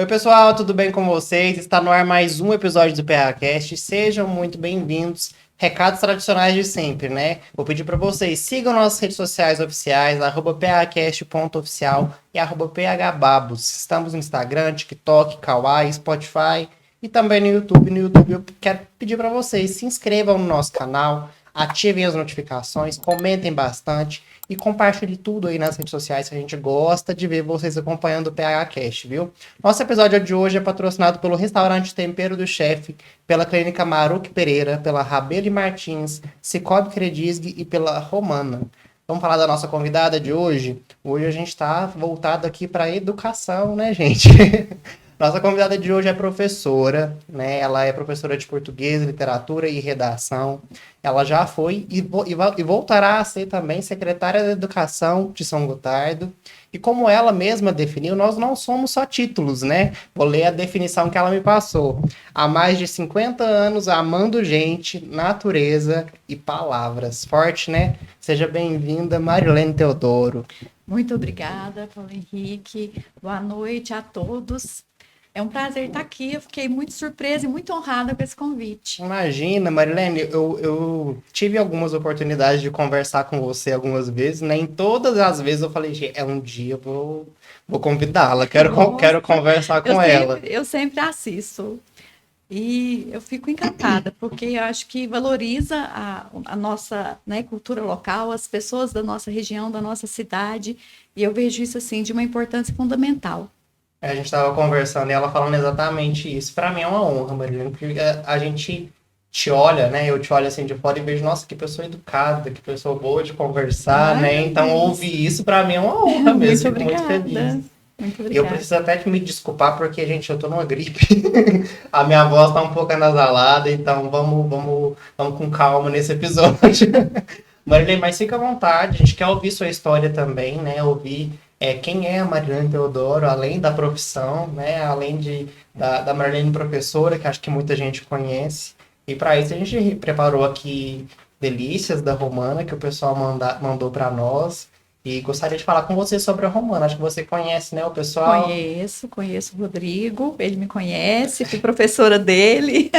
Oi, pessoal, tudo bem com vocês? Está no ar mais um episódio do PHcast. Sejam muito bem-vindos. Recados tradicionais de sempre, né? Vou pedir para vocês, sigam nossas redes sociais oficiais, @phcast.oficial e @phbabos. Estamos no Instagram, TikTok, Kawaii, Spotify e também no YouTube. No YouTube eu quero pedir para vocês, se inscrevam no nosso canal, ativem as notificações, comentem bastante e compartilhem tudo aí nas redes sociais, que a gente gosta de ver vocês acompanhando o PHcast, viu? Nosso episódio de hoje é patrocinado pelo Restaurante Tempero do Chefe, pela Clínica Maruque Pereira, pela Rabelo e Martins, Cicobi Credisg e pela Romana. Vamos falar da nossa convidada de hoje? Hoje a gente está voltado aqui para educação, né, gente? Nossa convidada de hoje é professora, né? Ela é professora de português, literatura e redação. Ela já foi e voltará a ser também secretária da Educação de São Gotardo. E como ela mesma definiu, nós não somos só títulos, né? Vou ler a definição que ela me passou. Há mais de 50 anos amando gente, natureza e palavras. Forte, né? Seja bem-vinda, Marilene Teodoro. Muito obrigada, Paulo Henrique. Boa noite a todos. É um prazer estar aqui. Eu fiquei muito surpresa e muito honrada com esse convite. Imagina, Marilene, eu tive algumas oportunidades de conversar com você algumas vezes, né? Em todas as vezes eu falei, gente, um dia eu vou convidá-la, quero conversar com ela. Eu sempre assisto. E eu fico encantada, porque eu acho que valoriza a nossa, né, cultura local, as pessoas da nossa região, da nossa cidade. E eu vejo isso assim de uma importância fundamental. A gente estava conversando e ela falando exatamente isso. Para mim é uma honra, Marilene, porque a gente te olha, né? Eu te olho assim de fora e vejo, nossa, que pessoa educada, que pessoa boa de conversar, né? Então ouvir isso para mim é uma honra mesmo. Muito Fico muito feliz. Muito obrigada. E eu preciso até me desculpar porque, gente, eu tô numa gripe. A minha voz tá um pouco anasalada, então vamos com calma nesse episódio. Marilene, mas fica à vontade, a gente quer ouvir sua história também, né? Ouvir quem é a Marilene Teodoro, além da profissão, né? Além da Marilene professora, que acho que muita gente conhece. E para isso a gente preparou aqui delícias da Romana, que o pessoal mandou para nós. E gostaria de falar com você sobre a Romana. Acho que você conhece, né, o pessoal? Conheço o Rodrigo, ele me conhece, fui professora dele.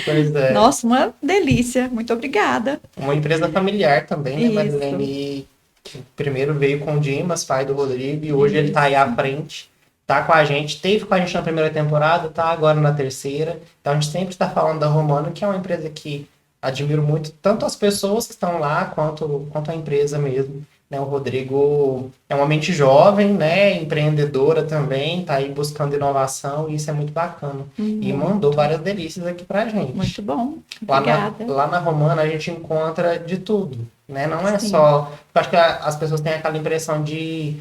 Pois é. Nossa, uma delícia, muito obrigada. Uma empresa familiar também, né, Isso. Marilene? Que primeiro veio com o Dimas, pai do Rodrigo, e hoje ele tá aí à frente, tá com a gente, teve com a gente na primeira temporada, tá agora na terceira. Então a gente sempre está falando da Romana, que é uma empresa que admiro muito, tanto as pessoas que estão lá, quanto a empresa mesmo. Né, o Rodrigo é uma mente jovem, né, empreendedora também, tá aí buscando inovação e isso é muito bacana. E mandou várias delícias aqui pra gente. Muito bom, obrigada. Lá na Romana a gente encontra de tudo, né? Não é só... Eu acho que as pessoas têm aquela impressão de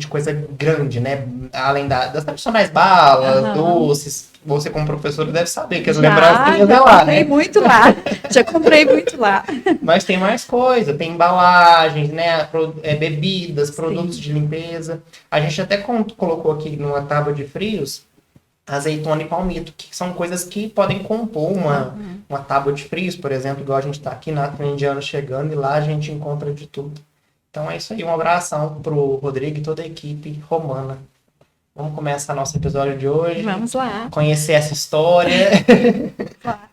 coisa grande, né? Além das tradicionais balas, doces. Você, como professora, deve saber que as lembranças é lá, né? Muito lá. Já comprei muito lá. Mas tem mais coisa. Tem embalagens, né? Bebidas, produtos de limpeza. A gente até colocou aqui numa tábua de frios azeitona e palmito, que são coisas que podem compor uma tábua de frios, por exemplo, igual a gente está aqui na Indiana chegando e lá a gente encontra de tudo. Então é isso aí, um abração pro Rodrigo e toda a equipe romana. Vamos começar nosso episódio de hoje. Vamos lá. Conhecer essa história.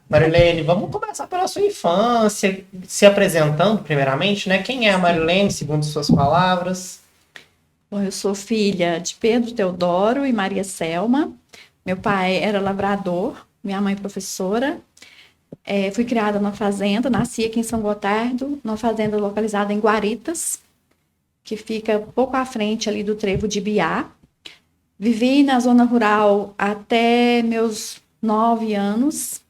Marilene, vamos começar pela sua infância, se apresentando primeiramente, né? Quem é a Marilene, segundo suas palavras? Bom, eu sou filha de Pedro Teodoro e Maria Selma. Meu pai era lavrador, minha mãe professora. Fui criada numa fazenda, nasci aqui em São Gotardo, numa fazenda localizada em Guaritas, que fica pouco à frente ali do trevo de Ibiá. Vivi na zona rural até meus 9 anos.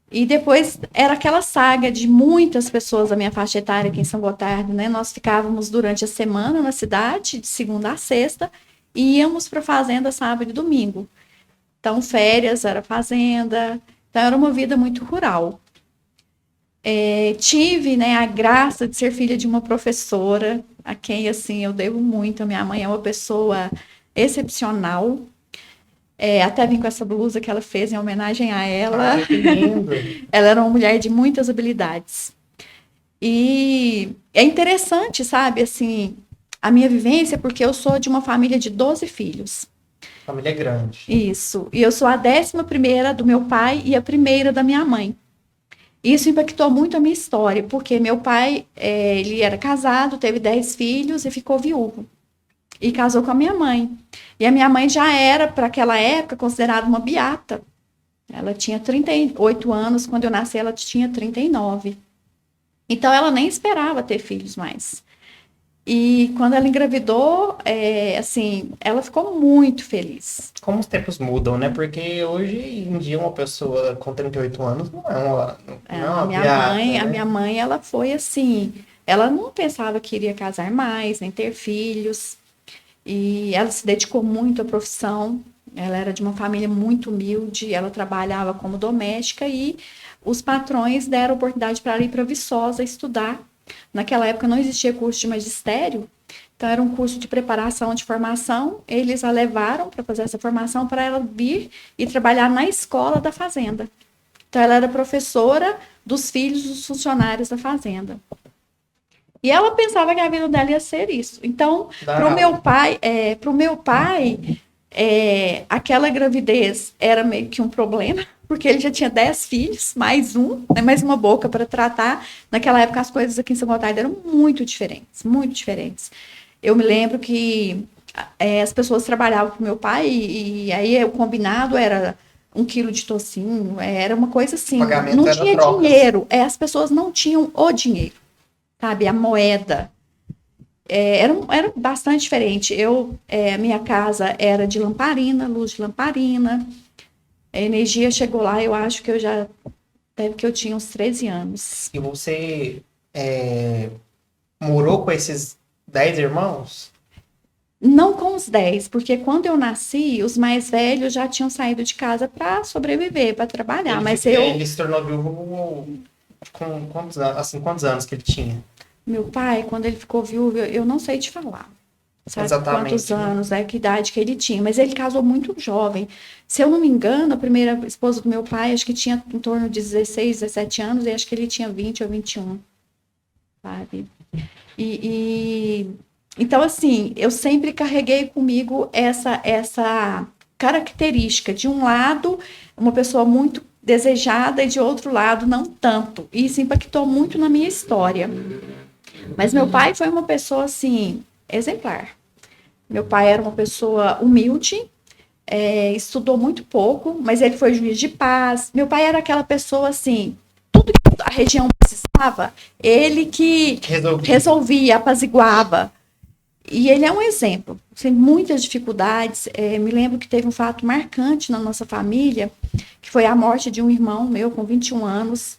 E depois era aquela saga de muitas pessoas da minha faixa etária aqui em São Gotardo, né? Nós ficávamos durante a semana na cidade, de segunda a sexta, e íamos para a fazenda sábado e domingo. Então, férias era fazenda, então era uma vida muito rural. Tive, né, a graça de ser filha de uma professora, a quem, assim, eu devo muito. A minha mãe é uma pessoa excepcional. Até vim com essa blusa que ela fez em homenagem a ela. Que lindo. Ela era uma mulher de muitas habilidades. E é interessante, sabe, assim, a minha vivência, porque eu sou de uma família de 12 filhos. Família grande. Isso. E eu sou a 11ª do meu pai e a primeira da minha mãe. Isso impactou muito a minha história, porque meu pai, ele era casado, teve 10 filhos e ficou viúvo. E casou com a minha mãe. E a minha mãe já era, para aquela época, considerada uma beata. Ela tinha 38 anos, quando eu nasci ela tinha 39. Então ela nem esperava ter filhos mais. E quando ela engravidou, assim, ela ficou muito feliz. Como os tempos mudam, né? Porque hoje em dia uma pessoa com 38 anos não é uma beata, né? A minha mãe, ela foi assim, ela não pensava que iria casar mais, nem ter filhos. E ela se dedicou muito à profissão. Ela era de uma família muito humilde, ela trabalhava como doméstica e os patrões deram oportunidade para ela ir para Viçosa estudar. Naquela época não existia curso de magistério, então era um curso de preparação, de formação. Eles a levaram para fazer essa formação para ela vir e trabalhar na escola da fazenda. Então ela era professora dos filhos dos funcionários da fazenda. E ela pensava que a vida dela ia ser isso. Então, para o meu pai, aquela gravidez era meio que um problema, porque ele já tinha 10 filhos, mais um, né, mais uma boca para tratar. Naquela época, as coisas aqui em São Gotardo eram muito diferentes, muito diferentes. Eu me lembro que as pessoas trabalhavam com meu pai e aí o combinado era 1 quilo de tocinho, era uma coisa assim, não tinha dinheiro, as pessoas não tinham o dinheiro, sabe, a moeda. Era bastante diferente. A minha casa era de lamparina, luz de lamparina. A energia chegou lá, eu acho que eu tinha uns 13 anos. E você morou com esses 10 irmãos? Não com os 10, porque quando eu nasci, os mais velhos já tinham saído de casa para sobreviver, para trabalhar. Ele se tornou viúvo com quantos anos que ele tinha? Meu pai, quando ele ficou viúvo, eu não sei te falar. Sabe Exatamente, quantos anos, que idade que ele tinha. Mas ele casou muito jovem. Se eu não me engano, a primeira esposa do meu pai, acho que tinha em torno de 16, 17 anos, e acho que ele tinha 20 ou 21. Sabe? Então, assim, eu sempre carreguei comigo essa característica. De um lado, uma pessoa muito desejada, e de outro lado, não tanto. E isso impactou muito na minha história. Mas meu pai foi uma pessoa, assim, exemplar. Meu pai era uma pessoa humilde, estudou muito pouco, mas ele foi juiz de paz. Meu pai era aquela pessoa, assim, tudo que a região precisava, ele que resolvia, apaziguava. E ele é um exemplo, sem muitas dificuldades. Me lembro que teve um fato marcante na nossa família, que foi a morte de um irmão meu com 21 anos,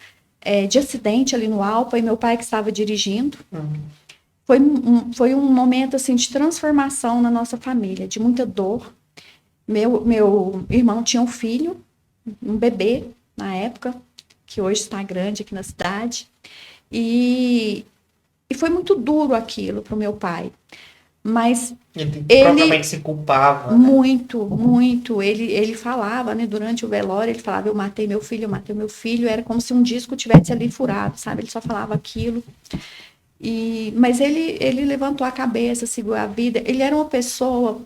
de acidente ali no Alpa, e meu pai que estava dirigindo. Foi um momento assim de transformação na nossa família, de muita dor. Meu irmão tinha um filho, um bebê na época, que hoje está grande aqui na cidade. E foi muito duro aquilo para o meu pai. Mas ele provavelmente se culpava. Muito, né? Muito. Ele falava, né? Durante o velório, ele falava, eu matei meu filho, eu matei meu filho. Era como se um disco tivesse ali furado, sabe? Ele só falava aquilo. Mas ele levantou a cabeça, seguiu a vida. Ele era uma pessoa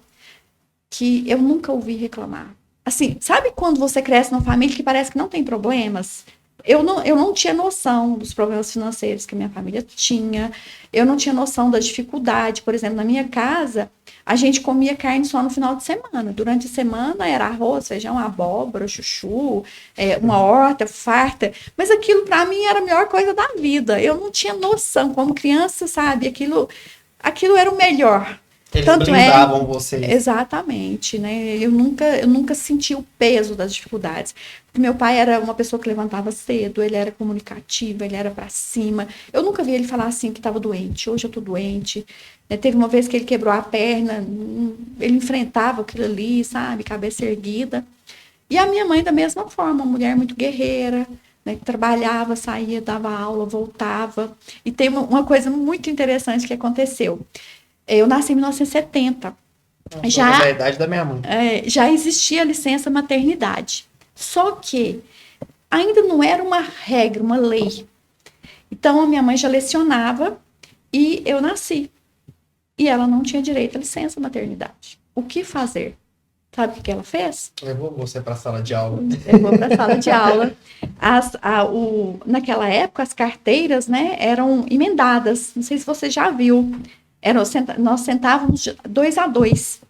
que eu nunca ouvi reclamar. Assim, sabe quando você cresce numa família que parece que não tem problemas? Eu não tinha noção dos problemas financeiros que a minha família tinha. Eu não tinha noção da dificuldade. Por exemplo, na minha casa, a gente comia carne só no final de semana. Durante a semana era arroz, feijão, abóbora, chuchu, uma horta farta. Mas aquilo, para mim, era a melhor coisa da vida. Eu não tinha noção. Como criança, sabe? Aquilo era o melhor. Eles brindavam vocês. Exatamente, né? Eu nunca senti o peso das dificuldades. Meu pai era uma pessoa que levantava cedo, ele era comunicativo, ele era para cima. Eu nunca vi ele falar assim que estava doente. Hoje eu tô doente. Teve uma vez que ele quebrou a perna, ele enfrentava aquilo ali, sabe? Cabeça erguida. E a minha mãe da mesma forma, uma mulher muito guerreira, né? Que trabalhava, saía, dava aula, voltava. E tem uma coisa muito interessante que aconteceu. Eu nasci em 1970. Já a idade da minha mãe. Já existia a licença maternidade. Só que ainda não era uma regra, uma lei. Então, a minha mãe já lecionava e eu nasci. E ela não tinha direito à licença maternidade. O que fazer? Sabe o que ela fez? Levou você para a sala de aula. Levou para a sala de aula. Naquela época, as carteiras, né, eram emendadas. Não sei se você já viu. Nós sentávamos 2 a 2.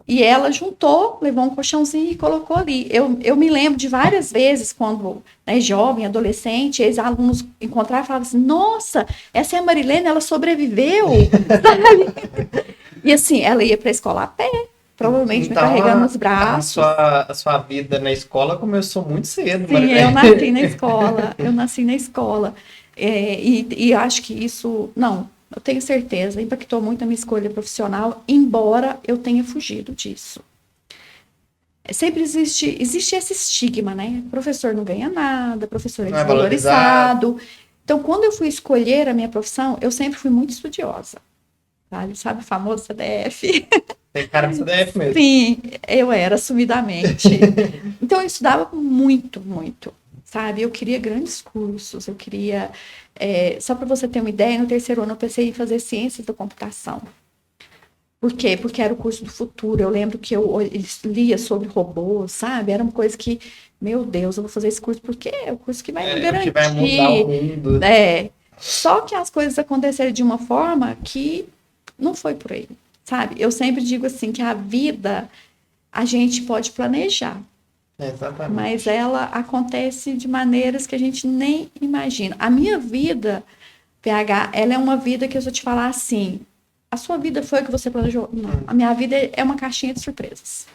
E ela juntou, levou um colchãozinho e colocou ali. Eu me lembro de várias vezes, quando, né, jovem, adolescente, ex-alunos encontravam e falavam assim, nossa, essa é a Marilene, ela sobreviveu. E assim, ela ia para a escola a pé, provavelmente me carregando nos braços. A sua vida na escola começou muito cedo. Sim, Marilene. Eu nasci na escola. Eu nasci na escola. E acho que isso... Não, eu tenho certeza, impactou muito a minha escolha profissional, embora eu tenha fugido disso. Sempre existe esse estigma, né? Professor não ganha nada, professor é desvalorizado. Então, quando eu fui escolher a minha profissão, eu sempre fui muito estudiosa. Sabe o famoso CDF? Tem cara de CDF mesmo. Sim, eu era, assumidamente. Então, eu estudava muito, muito. Sabe? Eu queria grandes cursos, eu queria... só para você ter uma ideia, no terceiro ano eu pensei em fazer ciências da computação. Por quê? Porque era o curso do futuro. Eu lembro que eu lia sobre robôs, sabe? Era uma coisa que, meu Deus, eu vou fazer esse curso porque é o curso que vai me garantir. Que vai mudar o mundo. Só que as coisas aconteceram de uma forma que não foi por aí, sabe? Eu sempre digo assim, que a vida a gente pode planejar. Exatamente. Mas ela acontece de maneiras que a gente nem imagina. A minha vida, PH, ela é uma vida que eu vou te falar assim, a sua vida foi o que você planejou? Não. A minha vida é uma caixinha de surpresas.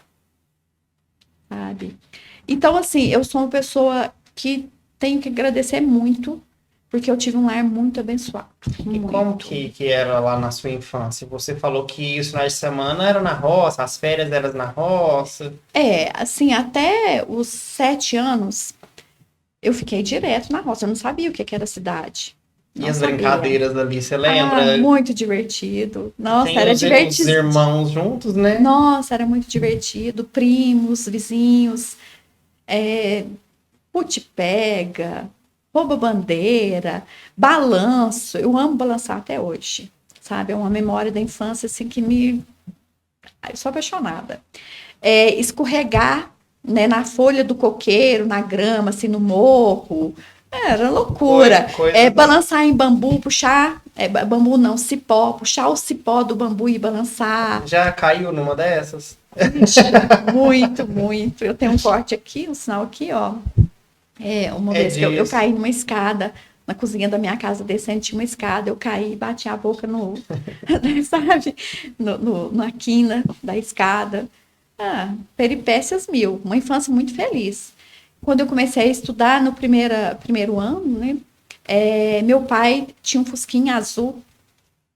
Sabe? Então, assim, eu sou uma pessoa que tenho que agradecer muito, porque eu tive um lar muito abençoado. E como que era lá na sua infância? Você falou que os finais de semana era na roça, as férias eram na roça. Assim, até os 7 anos, eu fiquei direto na roça. Eu não sabia o que era cidade. E as brincadeiras ali, você lembra? Muito divertido. Nossa, era divertido. Os irmãos juntos, né? Nossa, era muito divertido. Primos, vizinhos. Pute-pega, rouba-bandeira, balanço. Eu amo balançar até hoje, sabe? É uma memória da infância, assim, que eu sou apaixonada. Escorregar, né, na folha do coqueiro, na grama, assim, no morro. Era loucura. Balançar em bambu, puxar... bambu não, cipó. Puxar o cipó do bambu e balançar. Já caiu numa dessas? Muito, muito. Eu tenho um corte aqui, um sinal aqui, ó. Uma vez que eu caí numa escada, na cozinha da minha casa, descendo, tinha uma escada, eu caí e bati a boca sabe? Na quina da escada. Peripécias mil. Uma infância muito feliz. Quando eu comecei a estudar no primeiro ano, né? Meu pai tinha um fusquinha azul,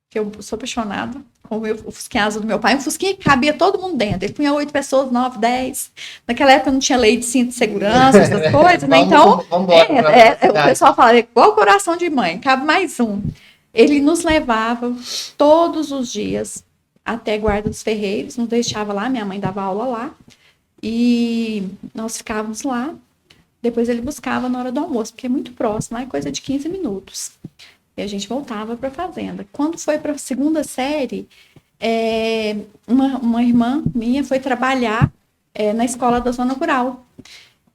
que eu sou apaixonada com o fusquinha azul do meu pai. Um fusquinha que cabia todo mundo dentro. Ele punha 8 pessoas, 9, 10. Naquela época não tinha lei de cinto de segurança, essas coisas, né? Então, o pessoal fala, igual coração de mãe, cabe mais um. Ele nos levava todos os dias até Guarda dos Ferreiros, nos deixava lá, minha mãe dava aula lá, e nós ficávamos lá. Depois ele buscava na hora do almoço, porque é muito próximo, é coisa de 15 minutos. E a gente voltava para a fazenda. Quando foi para a segunda série, uma irmã minha foi trabalhar na escola da zona rural.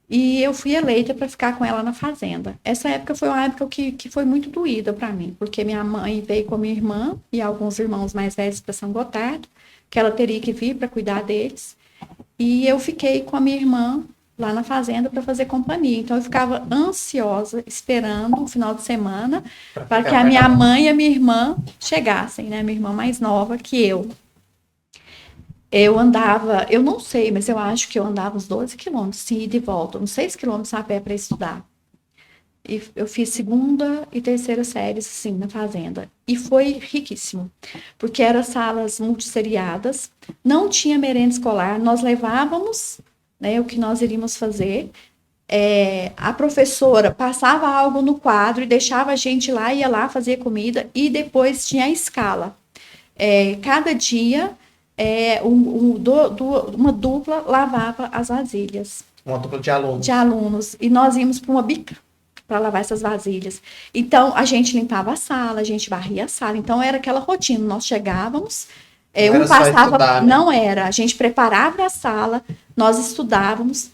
E eu fui eleita para ficar com ela na fazenda. Essa época foi uma época que foi muito doída para mim, porque minha mãe veio com a minha irmã e alguns irmãos mais velhos para São Gotardo, que ela teria que vir para cuidar deles. E eu fiquei com a minha irmã lá na fazenda para fazer companhia. Então, eu ficava ansiosa, esperando o final de semana para que a minha mãe e a minha irmã chegassem, né? Minha irmã mais nova que eu. Eu andava, eu não sei, mas eu acho que eu andava uns 12 quilômetros, sim, de volta, uns 6 quilômetros a pé para estudar. E eu fiz segunda e terceira séries, assim, na fazenda. E foi riquíssimo, porque eram salas multisseriadas, não tinha merenda escolar, nós levávamos, né, o que nós iríamos fazer. A professora passava algo no quadro e deixava a gente lá, ia lá fazer comida, e depois tinha a escala. Cada dia, uma dupla lavava as vasilhas. Uma dupla de alunos. De alunos. E nós íamos para uma bica para lavar essas vasilhas. Então, a gente limpava a sala, a gente varria a sala. Então, era aquela rotina. Nós chegávamos, Não era só estudar, né? Não era. A gente preparava a sala, nós estudávamos,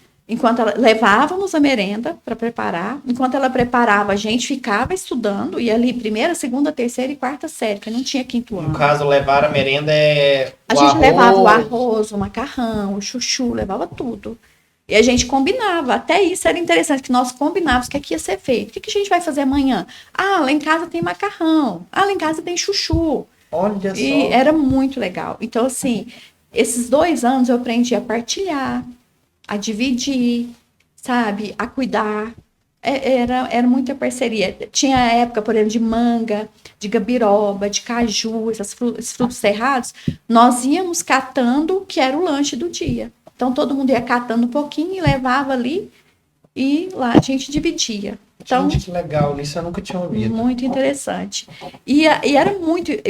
levávamos a merenda para preparar. Enquanto ela preparava, a gente ficava estudando, e ali, primeira, segunda, terceira e quarta série, que não tinha quinto ano. No caso, levar a merenda a gente levava o arroz, o macarrão, o chuchu, levava tudo. E a gente combinava. Até isso era interessante, que nós combinávamos o que ia ser feito. O que a gente vai fazer amanhã? Ah, lá em casa tem macarrão. Ah, lá em casa tem chuchu. Olha só. E era muito legal. Então, assim, esses 2 anos eu aprendi a partilhar, a dividir, sabe? A cuidar. Era muita parceria. Tinha a época, por exemplo, de manga, de gabiroba, de caju, esses frutos cerrados. Nós íamos catando o que era o lanche do dia. Então, todo mundo ia catando um pouquinho e levava ali, e lá a gente dividia. Então, gente, que legal, isso eu nunca tinha ouvido. Muito interessante. E era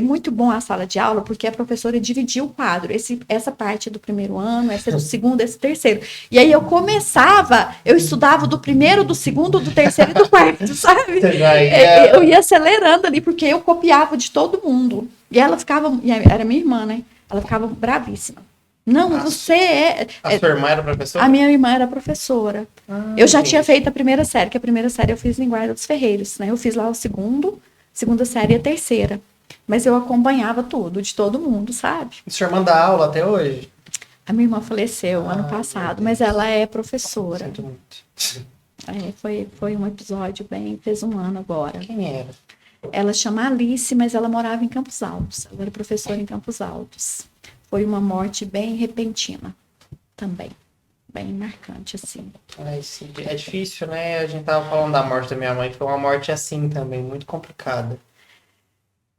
muito bom a sala de aula, porque a professora dividia o quadro. Essa parte é do primeiro ano, essa é do segundo, esse terceiro. E aí eu estudava do primeiro, do segundo, do terceiro e do quarto, sabe? Eu ia acelerando ali, porque eu copiava de todo mundo. E ela era minha irmã, né? Ela ficava bravíssima. Não, você é... A sua irmã era professora? A minha irmã era professora. Eu já tinha feito a primeira série, que a primeira série eu fiz em Guarda dos Ferreiros, né? Eu fiz lá segunda série e a terceira. Mas eu acompanhava tudo, de todo mundo, sabe? E sua irmã dá aula até hoje? A minha irmã faleceu ano passado, mas ela é professora. Sinto muito. Foi um episódio fez 1 ano agora. Quem era? Ela chama Alice, mas ela morava em Campos Altos. Ela era professora em Campos Altos. Foi uma morte bem repentina também. Bem marcante, assim. Ai, sim. É difícil, né? A gente tava falando da morte da minha mãe, foi uma morte assim também, muito complicada.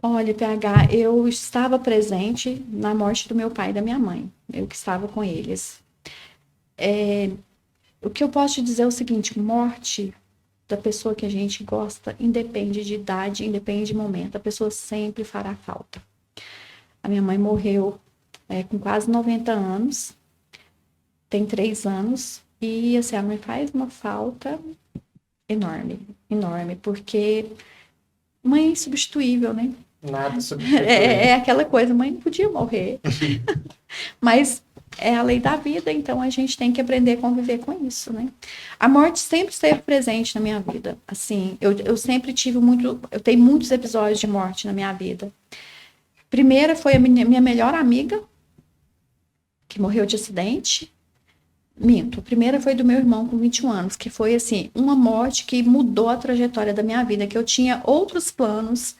Olha, PH, eu estava presente na morte do meu pai e da minha mãe. Eu que estava com eles. O que eu posso te dizer é o seguinte: morte da pessoa que a gente gosta independe de idade, independe de momento. A pessoa sempre fará falta. A minha mãe morreu com quase 90 anos, tem 3 anos, e assim, a mãe faz uma falta enorme, enorme, porque mãe é insubstituível, né? Nada substituível. É aquela coisa, mãe não podia morrer, mas é a lei da vida, então a gente tem que aprender a conviver com isso, né? A morte sempre esteve presente na minha vida, assim, eu sempre eu tenho muitos episódios de morte na minha vida. Primeira foi a minha melhor amiga, que morreu de acidente. Minto, a primeira foi do meu irmão com 21 anos, que foi, assim, uma morte que mudou a trajetória da minha vida, que eu tinha outros planos,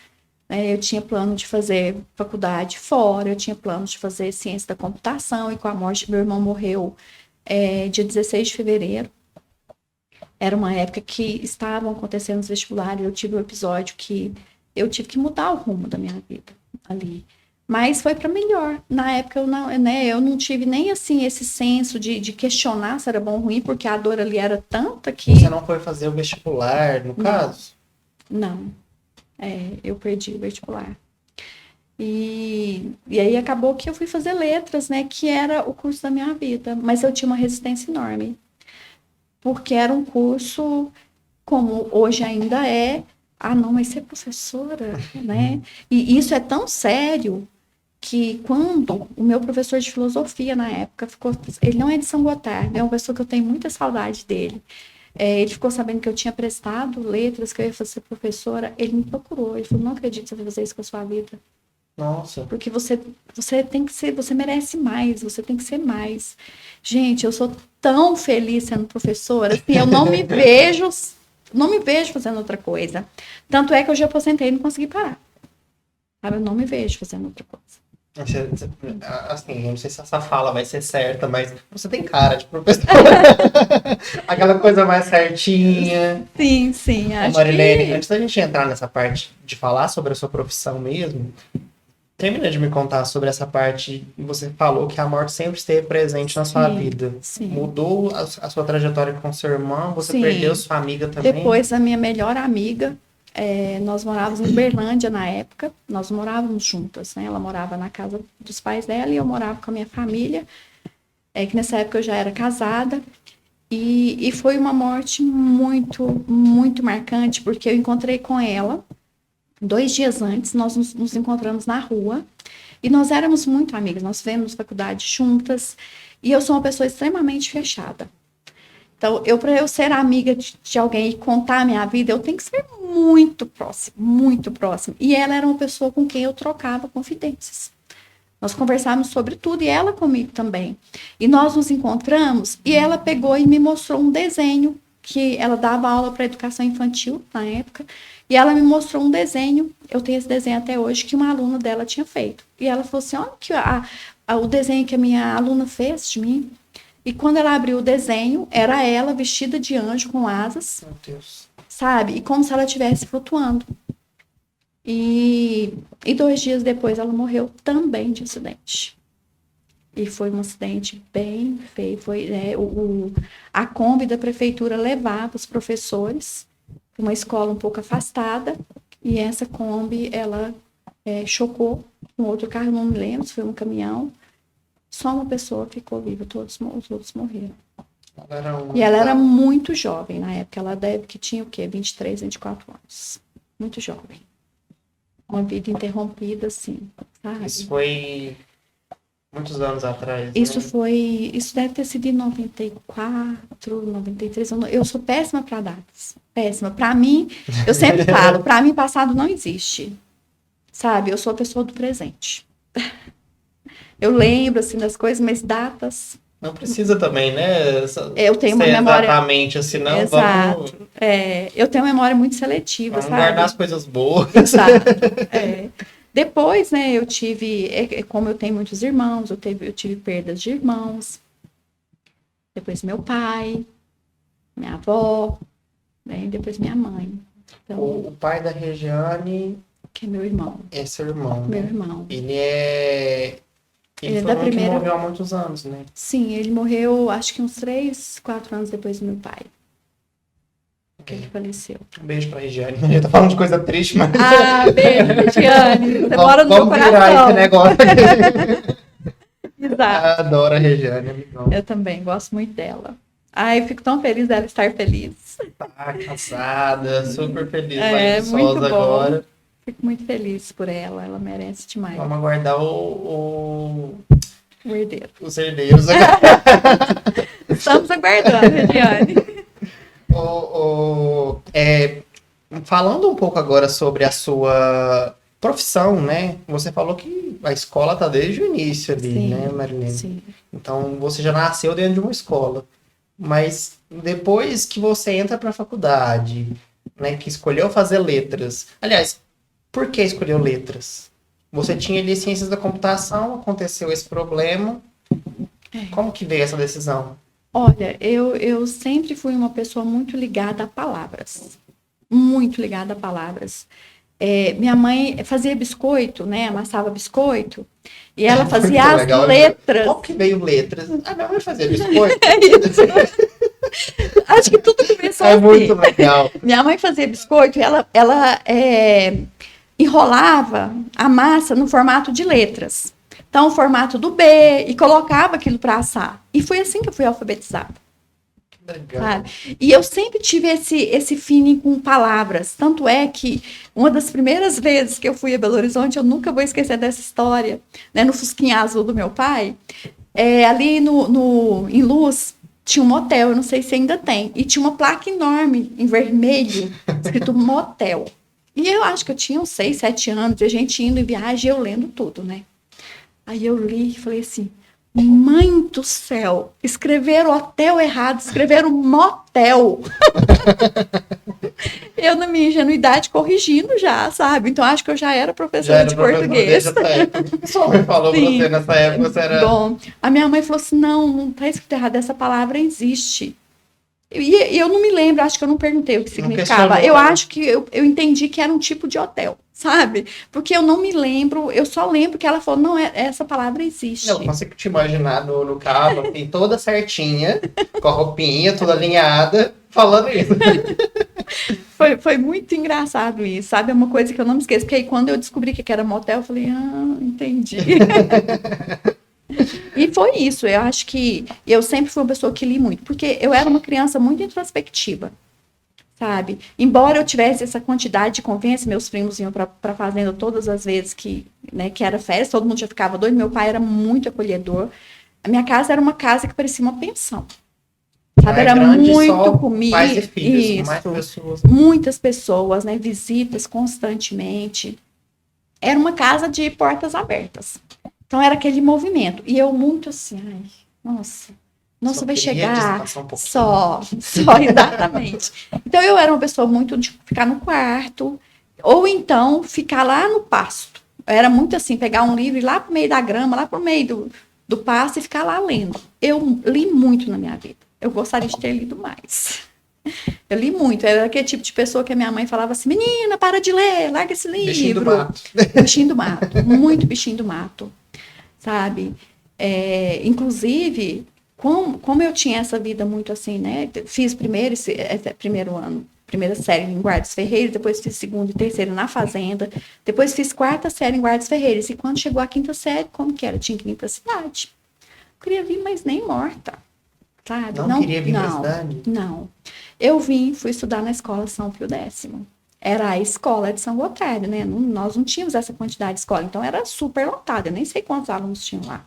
né? Eu tinha plano de fazer faculdade fora, eu tinha plano de fazer ciência da computação, e com a morte, meu irmão morreu dia 16 de fevereiro. Era uma época que estavam acontecendo os vestibulares, eu tive um episódio que eu tive que mudar o rumo da minha vida ali. Mas foi para melhor. Na época eu não tive nem assim esse senso de questionar se era bom ou ruim, porque a dor ali era tanta que... Você não foi fazer o vestibular, no caso? Não. Eu perdi o vestibular. E aí acabou que eu fui fazer letras, né? Que era o curso da minha vida. Mas eu tinha uma resistência enorme. Porque era um curso, como hoje ainda é... Ah, não, mas você é professora, né? E isso é tão sério que quando o meu professor de filosofia na época ele não é de São Gotardo, é uma pessoa que eu tenho muita saudade dele. Ele ficou sabendo que eu tinha prestado letras, que eu ia fazer professora, ele me procurou, ele falou: não acredito que você vai fazer isso com a sua vida. Nossa. Porque você tem que ser, você merece mais, você tem que ser mais. Gente, eu sou tão feliz sendo professora, assim, eu não me vejo fazendo outra coisa. Tanto é que eu já aposentei e não consegui parar. Sabe? Eu não me vejo fazendo outra coisa. Assim, eu não sei se essa fala vai ser certa, mas você tem cara de professora. Aquela coisa mais certinha. Sim, acho Marilene, antes da gente entrar nessa parte de falar sobre a sua profissão mesmo, termina de me contar sobre essa parte. Você falou que a morte sempre esteve presente na sua vida. Sim. Mudou a sua trajetória com seu irmão? Você perdeu sua amiga também? Depois, a minha melhor amiga, nós morávamos em Uberlândia na época, nós morávamos juntas, né? Ela morava na casa dos pais dela e eu morava com a minha família, que nessa época eu já era casada. E foi uma morte muito, muito marcante, porque eu encontrei com ela 2 dias antes, nós nos encontramos na rua, E nós éramos muito amigas, nós fizemos faculdade juntas, e eu sou uma pessoa extremamente fechada. Então, para eu ser amiga de alguém e contar a minha vida, eu tenho que ser muito próxima, muito próxima. E ela era uma pessoa com quem eu trocava confidências. Nós conversávamos sobre tudo e ela comigo também. E nós nos encontramos e ela pegou e me mostrou um desenho, que ela dava aula para educação infantil na época, e ela me mostrou um desenho, eu tenho esse desenho até hoje, que uma aluna dela tinha feito. E ela falou assim, olha que o desenho que a minha aluna fez de mim. E quando ela abriu o desenho, era ela vestida de anjo com asas. Meu Deus. Sabe? E como se ela estivesse flutuando. E 2 dias depois ela morreu também de acidente. E foi um acidente bem feio. Foi, a Kombi da prefeitura levava os professores para uma escola um pouco afastada. E essa Kombi, ela chocou com outro carro, não me lembro se foi um caminhão. Só uma pessoa ficou viva, os outros morreram. E ela era muito jovem na época. Ela deve que tinha o quê? 23, 24 anos. Muito jovem. Uma vida interrompida, assim, sabe? Isso foi muitos anos atrás. Isso né? Isso deve ter sido em 94, 93. Eu sou péssima para datas. Péssima. Para mim, eu sempre falo, para mim, passado não existe. Sabe? Eu sou a pessoa do presente. Eu lembro, assim, das coisas, mas datas... Não precisa também, né? Eu tenho uma memória... Exatamente, assim, não. Exato. Eu tenho uma memória muito seletiva, vamos sabe? guardar as coisas boas. Exato. Depois, né, eu tive... como eu tenho muitos irmãos, eu tive perdas de irmãos. Depois meu pai, minha avó, né, e depois minha mãe. Então, O pai da Regiane... Que é meu irmão. É seu irmão. Meu né? irmão. Ele é Ele é foi da um primeira... que morreu há muitos anos, né? Sim, ele morreu, acho que uns 3, 4 anos depois do meu pai. Que ele faleceu. Um beijo pra Regiane. A gente tá falando de coisa triste, mas... Beijo, Regiane. Você mora no meu coração. Vamos virar esse negócio aqui. Exato. Adoro a Regiane, amigão. Eu também, gosto muito dela. Eu fico tão feliz dela estar feliz. Tá casada, super feliz lá É, em muito Viçosa bom. agora. Fico muito feliz por ela merece demais. Vamos aguardar O herdeiro. os herdeiros agora. Estamos aguardando, Regiane. Falando um pouco agora sobre a sua profissão, né? Você falou que a escola tá desde o início ali, Sim, né, Marilene? Sim. Então, você já nasceu dentro de uma escola. Mas depois que você entra para a faculdade, né, que escolheu fazer letras. Aliás, por que escolheu letras? Você tinha ali ciências da computação, aconteceu esse problema. Como que veio essa decisão? Olha, eu sempre fui uma pessoa muito ligada a palavras. Muito ligada a palavras. Minha mãe fazia biscoito, né? Amassava biscoito. E ela fazia as legal. Letras. Como que veio letras? Minha mãe fazia biscoito. É isso. Acho que tudo começou assim. Muito legal. Minha mãe fazia biscoito e ela enrolava a massa no formato de letras. Então, o formato do B, e colocava aquilo para assar. E foi assim que eu fui alfabetizada. Legal. Sabe? E eu sempre tive esse feeling com palavras. Tanto é que uma das primeiras vezes que eu fui a Belo Horizonte, eu nunca vou esquecer dessa história, né, no Fusquinha Azul do meu pai, ali em Luz, tinha um motel, eu não sei se ainda tem, e tinha uma placa enorme, em vermelho, escrito motel. E eu acho que eu tinha uns 6, 7 anos, e a gente indo em viagem, eu lendo tudo, né? Aí eu li e falei assim, mãe do céu, escreveram hotel errado, escreveram motel. Eu, na minha ingenuidade, corrigindo já, sabe? Então, acho que eu já era professora de português. Sua mãe falou pra você nessa época, você era... Bom, a minha mãe falou assim, não tá escrito errado, essa palavra existe. E eu não me lembro, acho que eu não perguntei o que significava. Eu acho que eu entendi que era um tipo de hotel, sabe? Porque eu não me lembro, eu só lembro que ela falou, não, essa palavra existe. Eu consigo te imaginar no carro, assim, toda certinha, com a roupinha, toda alinhada, falando isso. Foi muito engraçado isso, sabe? É uma coisa que eu não me esqueço, porque aí quando eu descobri que era motel, eu falei, entendi. E foi isso, eu acho que eu sempre fui uma pessoa que li muito, porque eu era uma criança muito introspectiva, sabe? Embora eu tivesse essa quantidade de convivência, meus primos iam para fazenda todas as vezes né, que era férias, todo mundo já ficava doido, meu pai era muito acolhedor. A minha casa era uma casa que parecia uma pensão. Sabe? Era muito comida. Pais e filhos, isso, mais pessoas. muitas pessoas, né? Visitas constantemente. Era uma casa de portas abertas. Então era aquele movimento. E eu muito assim, ai, nossa, Só vai queria chegar descansar um pouquinho. só, exatamente. Então eu era uma pessoa muito de ficar no quarto, ou então ficar lá no pasto. Eu era muito assim, pegar um livro e ir lá pro meio da grama, lá pro meio do pasto e ficar lá lendo. Eu li muito na minha vida. Eu gostaria de ter lido mais. Eu li muito. Era aquele tipo de pessoa que a minha mãe falava assim, menina, para de ler, larga esse livro. Bichinho do mato. Bichinho do mato. Muito bichinho do mato. Sabe? Inclusive, como eu tinha essa vida muito assim, né? Fiz primeiro ano, primeira série em Guardas Ferreiros, depois fiz segundo e terceiro na Fazenda, depois fiz quarta série em Guardas Ferreiros. E quando chegou a quinta série, como que era? Tinha que vir para a cidade. Eu queria vir, mas nem morta. Sabe? Não queria vir para a cidade? Não. Eu fui estudar na escola São Pio X. Era a escola de São Gotardo, né? Nós não tínhamos essa quantidade de escola, então era super lotada. Eu nem sei quantos alunos tinham lá.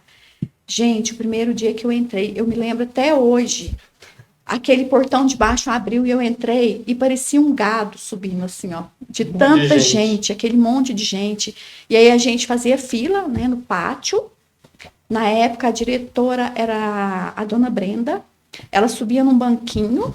Gente, o primeiro dia que eu entrei, eu me lembro até hoje, aquele portão de baixo abriu e eu entrei e parecia um gado subindo assim, ó, de tanta gente, aquele monte de gente. E aí a gente fazia fila, né, no pátio. Na época a diretora era a dona Brenda. Ela subia num banquinho,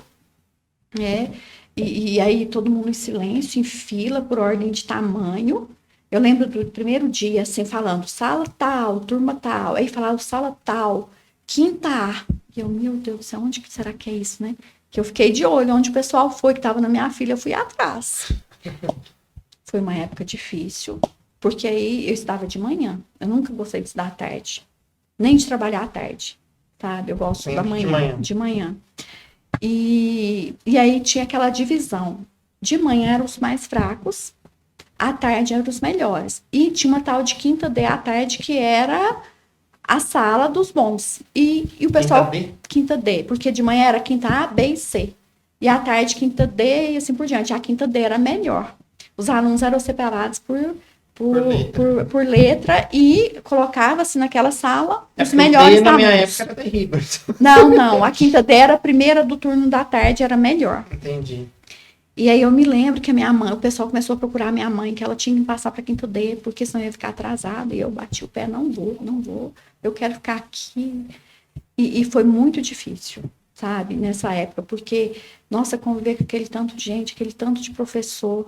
né? E aí todo mundo em silêncio, em fila, por ordem de tamanho. Eu lembro do primeiro dia, assim, falando sala tal, turma tal. Aí falava sala tal, quinta A. E eu, meu Deus do céu, onde que será que é isso, né? Que eu fiquei de olho, onde o pessoal foi, que estava na minha fila, eu fui atrás. Foi uma época difícil, porque aí eu estudava de manhã. Eu nunca gostei de estudar à tarde, nem de trabalhar à tarde, sabe? Eu gosto da manhã, de manhã. E aí tinha aquela divisão. De manhã eram os mais fracos, à tarde eram os melhores. E tinha uma tal de quinta D à tarde, que era a sala dos bons. E o pessoal... Quinta D, porque de manhã era quinta A, B e C. E à tarde, quinta D e assim por diante. A quinta D era melhor. Os alunos eram separados por letra e colocava-se naquela sala os melhores alunos. Na minha época era terrível. Não. A quinta D era a primeira do turno da tarde, era melhor. Entendi. E aí eu me lembro que a minha mãe, o pessoal começou a procurar a minha mãe, que ela tinha que passar para quinta D, porque senão ia ficar atrasada. E eu bati o pé, não vou, eu quero ficar aqui. E foi muito difícil, sabe, nessa época, porque, nossa, conviver com aquele tanto de gente, aquele tanto de professor.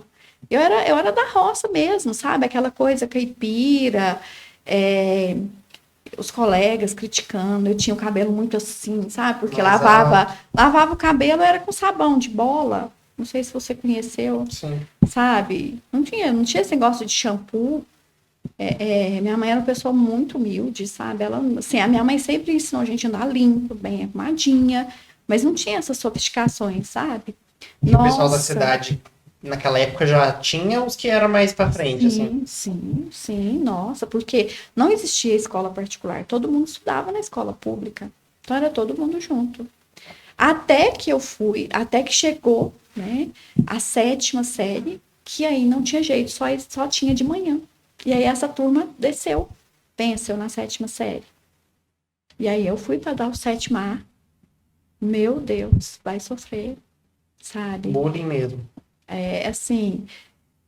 Eu era da roça mesmo, sabe? Aquela coisa caipira, os colegas criticando, eu tinha o cabelo muito assim, sabe? Porque lavava o cabelo, era com sabão de bola. Não sei se você conheceu, sim, sabe? Não tinha esse negócio de shampoo. Minha mãe era uma pessoa muito humilde, sabe? Ela, assim, a minha mãe sempre ensinou a gente a andar limpo, bem arrumadinha, mas não tinha essas sofisticações, sabe? E o pessoal da cidade, naquela época, já tinha os que eram mais pra frente, sim, assim? Sim, nossa, porque não existia escola particular, todo mundo estudava na escola pública, então era todo mundo junto. Até que chegou, né, a 7ª série, que aí não tinha jeito, só tinha de manhã. E aí essa turma venceu na 7ª série. E aí eu fui para dar o 7ª A. Meu Deus, vai sofrer, sabe? Bullying mesmo. Assim...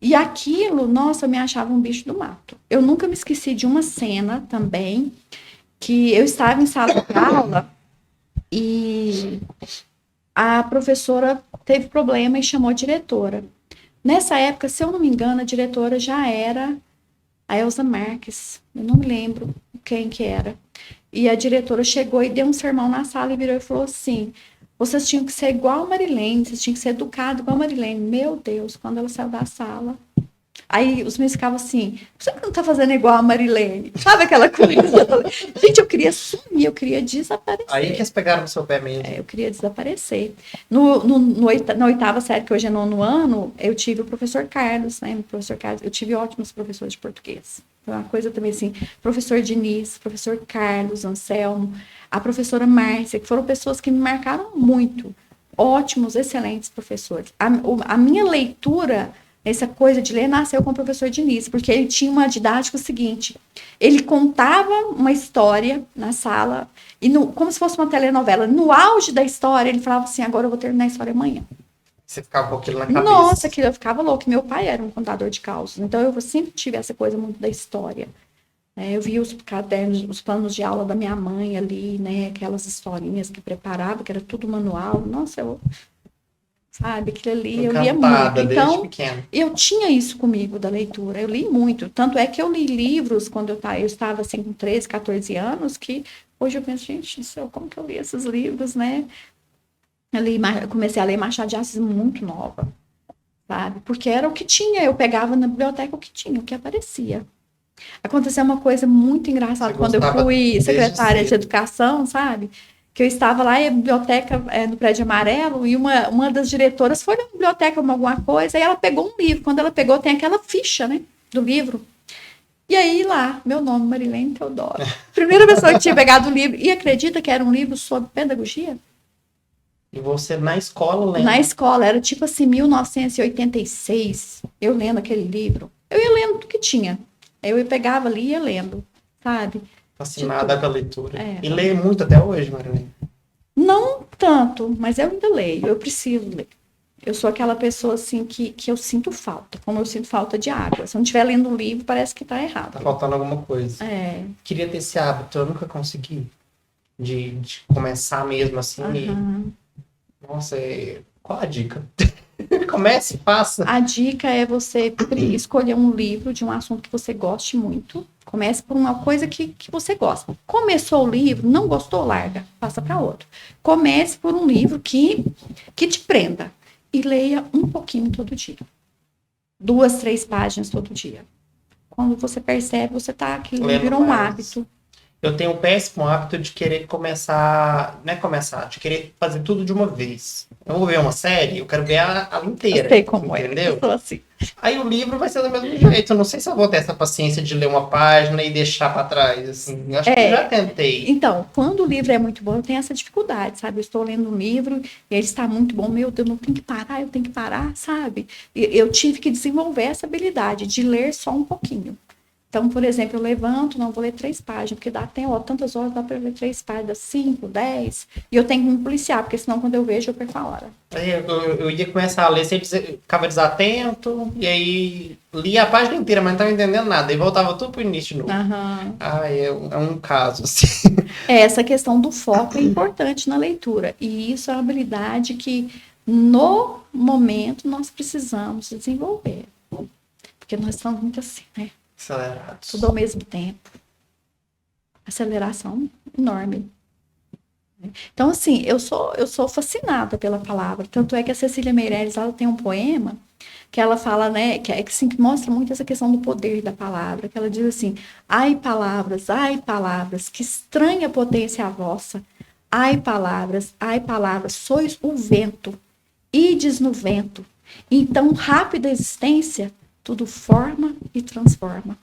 E aquilo, nossa, eu me achava um bicho do mato. Eu nunca me esqueci de uma cena também, que eu estava em sala de aula e a professora teve problema e chamou a diretora. Nessa época, se eu não me engano, a diretora já era a Elza Marques. Eu não me lembro quem que era. E a diretora chegou e deu um sermão na sala e virou e falou assim: vocês tinham que ser igual a Marilene, vocês tinham que ser educados igual a Marilene. Meu Deus, quando ela saiu da sala... Aí os meus ficavam assim, você não tá fazendo igual a Marilene? Sabe aquela coisa? Gente, eu queria sumir, eu queria desaparecer. Aí que eles pegaram no seu pé mesmo. Eu queria desaparecer. Na 8ª série, que hoje é 9º ano, eu tive o professor Carlos, né? Eu tive ótimos professores de português. Foi uma coisa também assim, professor Diniz, professor Carlos, Anselmo, a professora Márcia, que foram pessoas que me marcaram muito. ótimos, excelentes professores. A minha leitura, essa coisa de ler, nasceu com o professor Diniz, porque ele tinha uma didática seguinte, ele contava uma história na sala, e como se fosse uma telenovela, no auge da história, ele falava assim, agora eu vou terminar a história amanhã. Você ficava com aquilo na cabeça. Nossa, aquilo eu ficava louco. Meu pai era um contador de causos, então eu sempre tive essa coisa muito da história. Eu vi os cadernos, os planos de aula da minha mãe ali, né? Aquelas historinhas que preparava, que era tudo manual. Nossa, sabe, aquilo ali eu lia muito. Então, eu tinha isso comigo da leitura, eu li muito. Tanto é que eu li livros quando eu estava assim com 13, 14 anos, que hoje eu penso, gente do céu, como que eu li esses livros, né? Eu comecei a ler Machado de Assis muito nova, sabe? Porque era o que tinha, eu pegava na biblioteca o que tinha, o que aparecia. Aconteceu uma coisa muito engraçada quando eu fui secretária de educação, sabe? Que eu estava lá e a biblioteca no Prédio Amarelo e uma das diretoras foi na biblioteca com alguma coisa e ela pegou um livro. Quando ela pegou, tem aquela ficha, né? Do livro. E aí lá, meu nome, Marilene Teodoro. Primeira pessoa que tinha pegado o livro. E acredita que era um livro sobre pedagogia? E você na escola lendo? Na escola, era tipo assim, 1986, eu lendo aquele livro. Eu ia lendo tudo que tinha. Eu pegava ali e ia lendo, sabe? Fascinada com a leitura. E lê muito até hoje, Marilene? Não tanto, mas eu ainda leio, eu preciso ler. Eu sou aquela pessoa, assim, que eu sinto falta, como eu sinto falta de água. Se eu não estiver lendo um livro, parece que tá errado. Tá faltando alguma coisa. Queria ter esse hábito, eu nunca consegui. De começar mesmo assim Nossa, qual a dica? Comece, faça. A dica é você escolher um livro de um assunto que você goste muito. Comece por uma coisa que você gosta. Começou o livro, não gostou, larga, passa para outro. Comece por um livro que te prenda e leia um pouquinho todo dia. 2, 3 páginas todo dia. Quando você percebe, você tá aquilo virou um hábito. Eu tenho um péssimo hábito de querer de querer fazer tudo de uma vez. Eu vou ver uma série, eu quero ver ela inteira. Eu sei como entendeu? Eu sou assim. Aí o livro vai ser do mesmo jeito. Eu não sei se eu vou ter essa paciência de ler uma página e deixar para trás. Assim. Eu acho que eu já tentei. Então, quando o livro é muito bom, eu tenho essa dificuldade, sabe? Eu estou lendo um livro e ele está muito bom. Meu Deus, eu tenho que parar, sabe? Eu tive que desenvolver essa habilidade de ler só um pouquinho. Então, por exemplo, eu levanto, não vou ler 3 páginas, porque tantas horas dá para ler 3 páginas, 5, 10, e eu tenho que me policiar, porque senão quando eu vejo, eu perco a hora. Aí eu ia começar a ler, ficava desatento, e aí lia a página inteira, mas não estava entendendo nada, e voltava tudo pro início de novo. É um caso, assim. Essa questão do foco é importante na leitura, e isso é uma habilidade que, no momento, nós precisamos desenvolver. Porque nós estamos muito assim, né? Acelerados. Tudo ao mesmo tempo. Aceleração enorme. Então, assim, eu sou fascinada pela palavra. Tanto é que a Cecília Meirelles, ela tem um poema que ela fala, né, que assim, que mostra muito essa questão do poder da palavra, que ela diz assim: ai, palavras, que estranha potência a vossa. Ai, palavras, sois o vento, ides no vento. Então, rápida existência, tudo forma e transforma.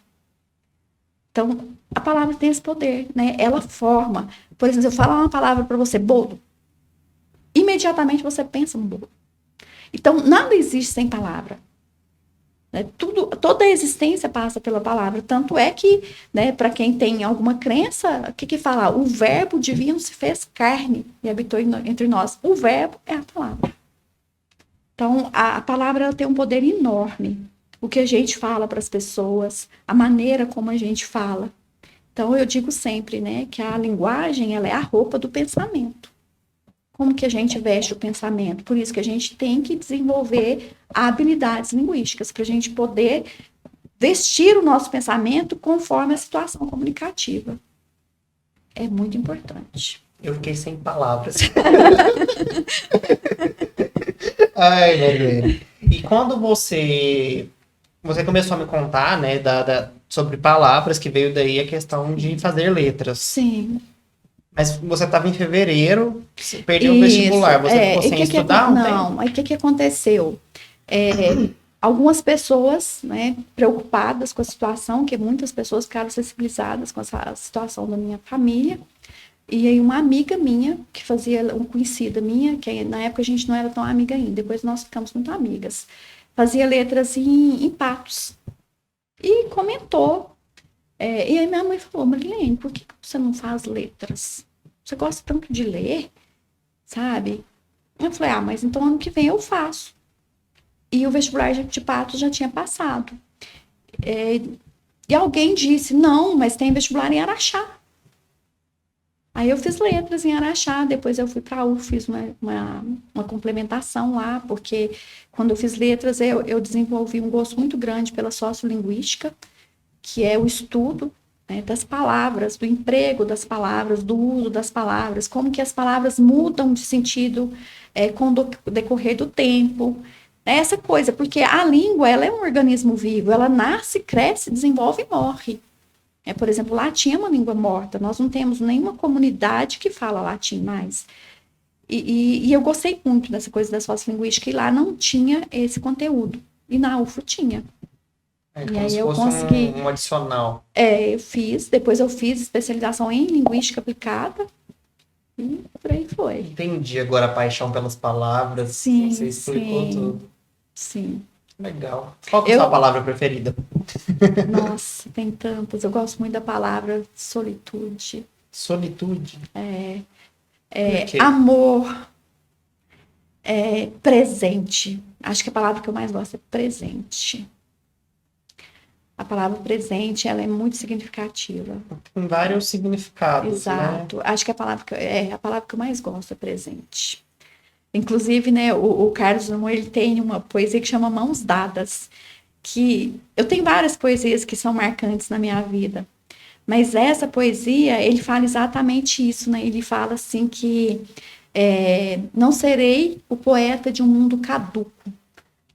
Então, a palavra tem esse poder, né? Ela forma. Por exemplo, se eu falar uma palavra para você, bolo, imediatamente você pensa no bolo. Então, nada existe sem palavra. Né? Toda a existência passa pela palavra. Tanto é que, né, para quem tem alguma crença, o que fala? O verbo divino se fez carne e habitou entre nós. O verbo é a palavra. Então, a palavra ela tem um poder enorme. O que a gente fala para as pessoas, a maneira como a gente fala. Então, eu digo sempre, né, que a linguagem ela é a roupa do pensamento. Como que a gente veste o pensamento? Por isso que a gente tem que desenvolver habilidades linguísticas, para a gente poder vestir o nosso pensamento conforme a situação comunicativa. É muito importante. Eu fiquei sem palavras. Ai, Marilene. E quando você começou a me contar, né, sobre palavras, que veio daí a questão de fazer letras. Sim. Mas você estava em fevereiro, você perdeu o vestibular, você ficou sem estudar? Não, aí o que aconteceu? Algumas pessoas, né, preocupadas com a situação, que muitas pessoas ficaram sensibilizadas com essa situação da minha família, E aí uma amiga minha, que fazia, uma conhecida minha, que na época a gente não era tão amiga ainda, depois nós ficamos muito amigas, fazia letras em Patos. E comentou. E aí minha mãe falou, Marilene, por que você não faz letras? Você gosta tanto de ler, sabe? Eu falei, mas então ano que vem eu faço. E o vestibular de Patos já tinha passado. E alguém disse, não, mas tem vestibular em Araxá. Aí eu fiz letras em Araxá, depois eu fui para a UF, fiz uma complementação lá, porque quando eu fiz letras eu desenvolvi um gosto muito grande pela sociolinguística, que é o estudo, né, das palavras, do emprego das palavras, do uso das palavras, como que as palavras mudam de sentido com o decorrer do tempo. Essa coisa, porque a língua ela é um organismo vivo, ela nasce, cresce, desenvolve e morre. Por exemplo, o latim é uma língua morta, nós não temos nenhuma comunidade que fala latim mais. E eu gostei muito dessa coisa da sociolinguística, e lá não tinha esse conteúdo, e na UFO tinha. E aí eu consegui um adicional. Depois eu fiz especialização em linguística aplicada, e por aí foi. Entendi agora a paixão pelas palavras. Sim, você explicou tudo. Sim. Legal. Qual que é a sua palavra preferida? Nossa, tem tantas. Eu gosto muito da palavra solitude. Solitude? Amor. Presente. Acho que a palavra que eu mais gosto é presente. A palavra presente, ela é muito significativa. Tem vários significados, exato. Né? Acho que a palavra que eu mais gosto é presente. Inclusive, né, o Carlos Drummond, ele tem uma poesia que chama Mãos Dadas, que eu tenho várias poesias que são marcantes na minha vida, mas essa poesia, ele fala exatamente isso, né? Ele fala assim que não serei o poeta de um mundo caduco,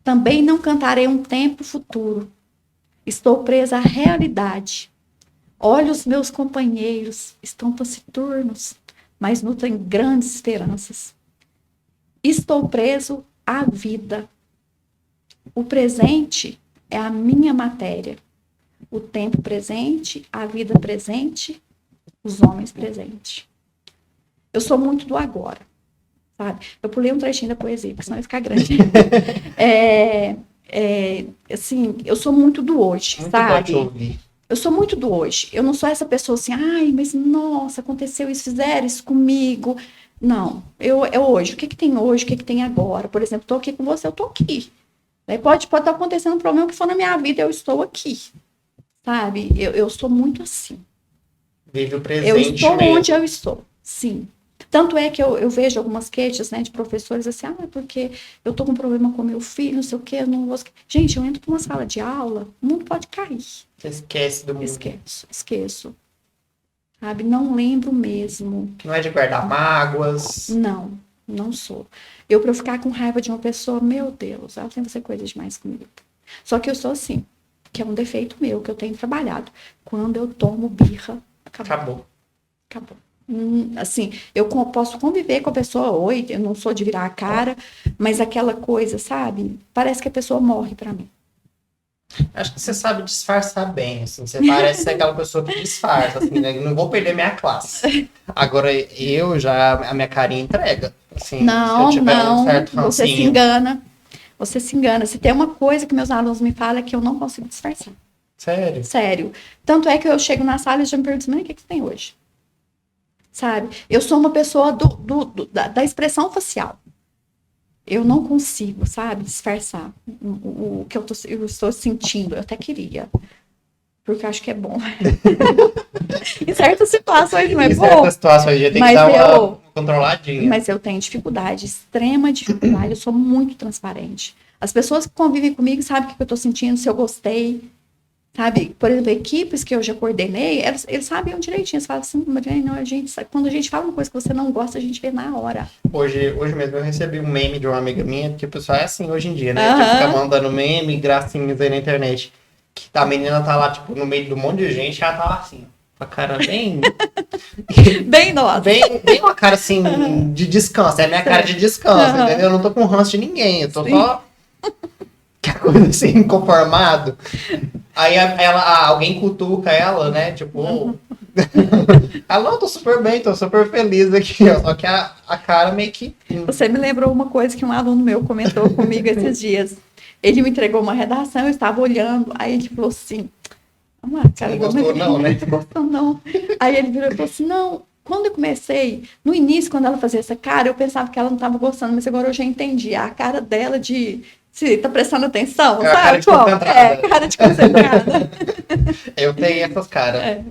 também não cantarei um tempo futuro, estou presa à realidade, olho os meus companheiros, estão taciturnos, mas nutrem grandes esperanças. Estou preso à vida. O presente é a minha matéria. O tempo presente, a vida presente, os homens presentes. Eu sou muito do agora, sabe? Eu pulei um trechinho da poesia, porque senão ia ficar grande. Assim, eu sou muito do hoje, muito sabe? Bom te ouvir. Eu sou muito do hoje. Eu não sou essa pessoa assim, mas nossa, aconteceu isso, fizeram isso comigo. Não, eu hoje. O que tem hoje, o que tem agora? Por exemplo, estou aqui com você, eu estou aqui. Pode estar acontecendo um problema que for na minha vida, eu estou aqui. Sabe? Eu sou muito assim. Vive o presente eu estou mesmo. Onde eu estou, sim. Tanto é que eu vejo algumas queixas, né, de professores assim, porque eu estou com um problema com meu filho, não sei o quê, eu não vou... Gente, eu entro numa sala de aula, o mundo pode cair. Você esquece do mundo. Esqueço. Sabe? Não lembro mesmo. Não é de guardar mágoas. Não sou. Eu, pra eu ficar com raiva de uma pessoa, meu Deus, ela tem que fazer coisa demais comigo. Só que eu sou assim, que é um defeito meu, que eu tenho trabalhado. Quando eu tomo birra, acabou. Assim, eu posso conviver com a pessoa, eu não sou de virar a cara, mas aquela coisa, sabe? Parece que a pessoa morre pra mim. Acho que você sabe disfarçar bem, assim. Você parece ser aquela pessoa que disfarça, assim, né? Não vou perder minha classe. Agora, a minha carinha entrega. Assim, não, se eu tiver um certo você se engana. Se tem uma coisa que meus alunos me falam é que eu não consigo disfarçar. Sério? Sério. Tanto é que eu chego na sala e já me pergunto, mãe, o que você tem hoje? Sabe? Eu sou uma pessoa da expressão facial. Eu não consigo, sabe, disfarçar o que eu estou sentindo. Eu até queria. Porque eu acho que é bom. Em certas situações não é bom. Em certas situações já tem que dar uma controladinha. Mas eu tenho dificuldade, extrema dificuldade. Eu sou muito transparente. As pessoas que convivem comigo sabem o que eu estou sentindo, se eu gostei. Sabe? Por exemplo, equipes que eu já coordenei, eles sabiam direitinho. Eles falam assim, quando a gente fala uma coisa que você não gosta, a gente vê na hora. Hoje mesmo eu recebi um meme de uma amiga minha, porque o pessoal é assim hoje em dia, né? Tipo, fica mandando meme, gracinhas aí na internet. Que a menina tá lá, tipo, no meio de um monte de gente, e ela tá lá assim, com a cara bem... bem nossa. Bem uma cara, assim, de descanso. É a minha cara de descanso, entendeu? Eu não tô com ranço de ninguém, eu tô só... Que coisa assim, inconformado. Aí alguém cutuca ela, né? Tipo, ela, não, tô super bem, tô super feliz aqui, ó. Só que a cara meio que. Você me lembrou uma coisa que um aluno meu comentou comigo esses dias. Ele me entregou uma redação, eu estava olhando, aí ele falou assim, cara, Não gostou, não, né? Não gostou, não. Aí ele virou e falou assim, não, quando eu comecei, no início, quando ela fazia essa cara, eu pensava que ela não estava gostando, mas agora eu já entendi. A cara dela de... Se tá prestando atenção, É a cara sabe? de concentrada. Cara de concentrada. Eu tenho essas caras. É.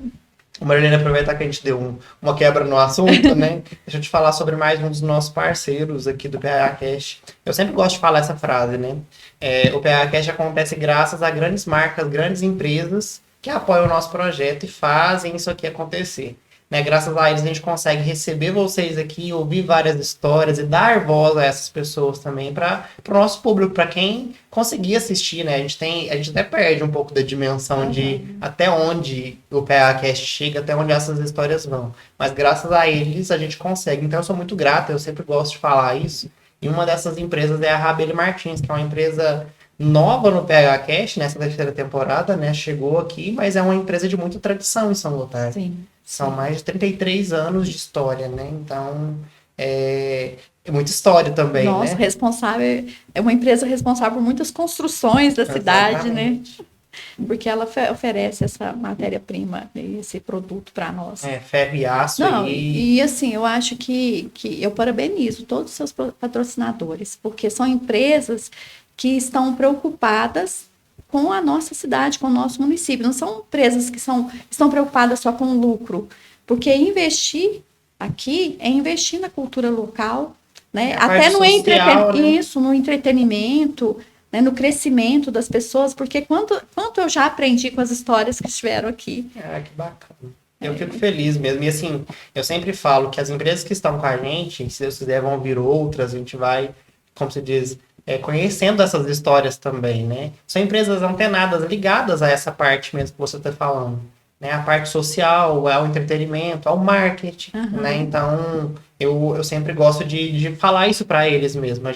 Marilene, aproveitar que a gente deu uma quebra no assunto, né? Deixa eu te falar sobre mais um dos nossos parceiros aqui do PHCast. Eu sempre gosto de falar essa frase, né? O PHCast acontece graças a grandes marcas, grandes empresas que apoiam o nosso projeto e fazem isso aqui acontecer. Né? Graças a eles a gente consegue receber vocês aqui, ouvir várias histórias e dar voz a essas pessoas também para o nosso público, para quem conseguir assistir, né? A gente até perde um pouco da dimensão de até onde o PHCast chega, até onde essas histórias vão. Mas graças a eles a gente consegue. Então eu sou muito grato, eu sempre gosto de falar isso. E uma dessas empresas é a Rabelo Martins, que é uma empresa nova no PHCast, nessa terceira temporada, né? Chegou aqui, mas é uma empresa de muita tradição em São Gotardo. Sim. São mais de 33 anos de história, né? Então, é muita história também, Nossa, né? responsável, é uma empresa responsável por muitas construções da cidade, Exatamente. né? Porque ela oferece essa matéria-prima, esse produto para nós. Ferro e aço. Não, e assim, eu acho que eu parabenizo todos os seus patrocinadores, porque são empresas que estão preocupadas com a nossa cidade, com o nosso município. Não são empresas que estão preocupadas só com o lucro, porque investir aqui é investir na cultura local, né? Até no social, né? Isso, no entretenimento, né? No crescimento das pessoas, porque quanto eu já aprendi com as histórias que estiveram aqui. Que bacana. Eu fico feliz mesmo. E assim, eu sempre falo que as empresas que estão com a gente, se Deus quiser, vão vir outras, a gente vai, como se diz, conhecendo essas histórias também, né? São empresas antenadas, ligadas a essa parte mesmo que você está falando, né? A parte social, ao entretenimento, ao marketing, né? Então, eu sempre gosto de falar isso para eles mesmo.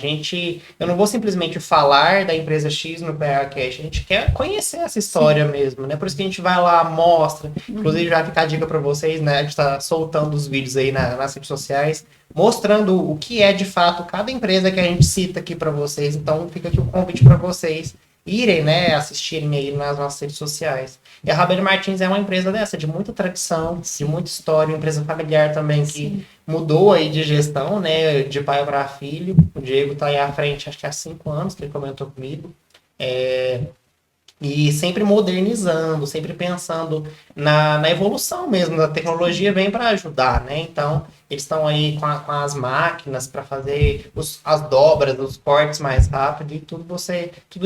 Eu não vou simplesmente falar da empresa X no PHCast, a gente quer conhecer essa história mesmo, né? Por isso que a gente vai lá, mostra, inclusive já fica a dica para vocês, né? A gente está soltando os vídeos aí nas redes sociais, mostrando o que é de fato cada empresa que a gente cita aqui para vocês. Então, fica aqui o convite para vocês irem, né, assistirem aí nas nossas redes sociais. E a Rabelo Martins é uma empresa dessa, de muita tradição, de muita história, uma empresa familiar também que mudou aí de gestão, né, de pai para filho. O Diego está aí à frente, acho que há 5 anos, que ele comentou comigo. E sempre modernizando, sempre pensando na evolução mesmo, da tecnologia vem para ajudar, né? Então, eles estão aí com as máquinas para fazer as dobras, os cortes mais rápido e tudo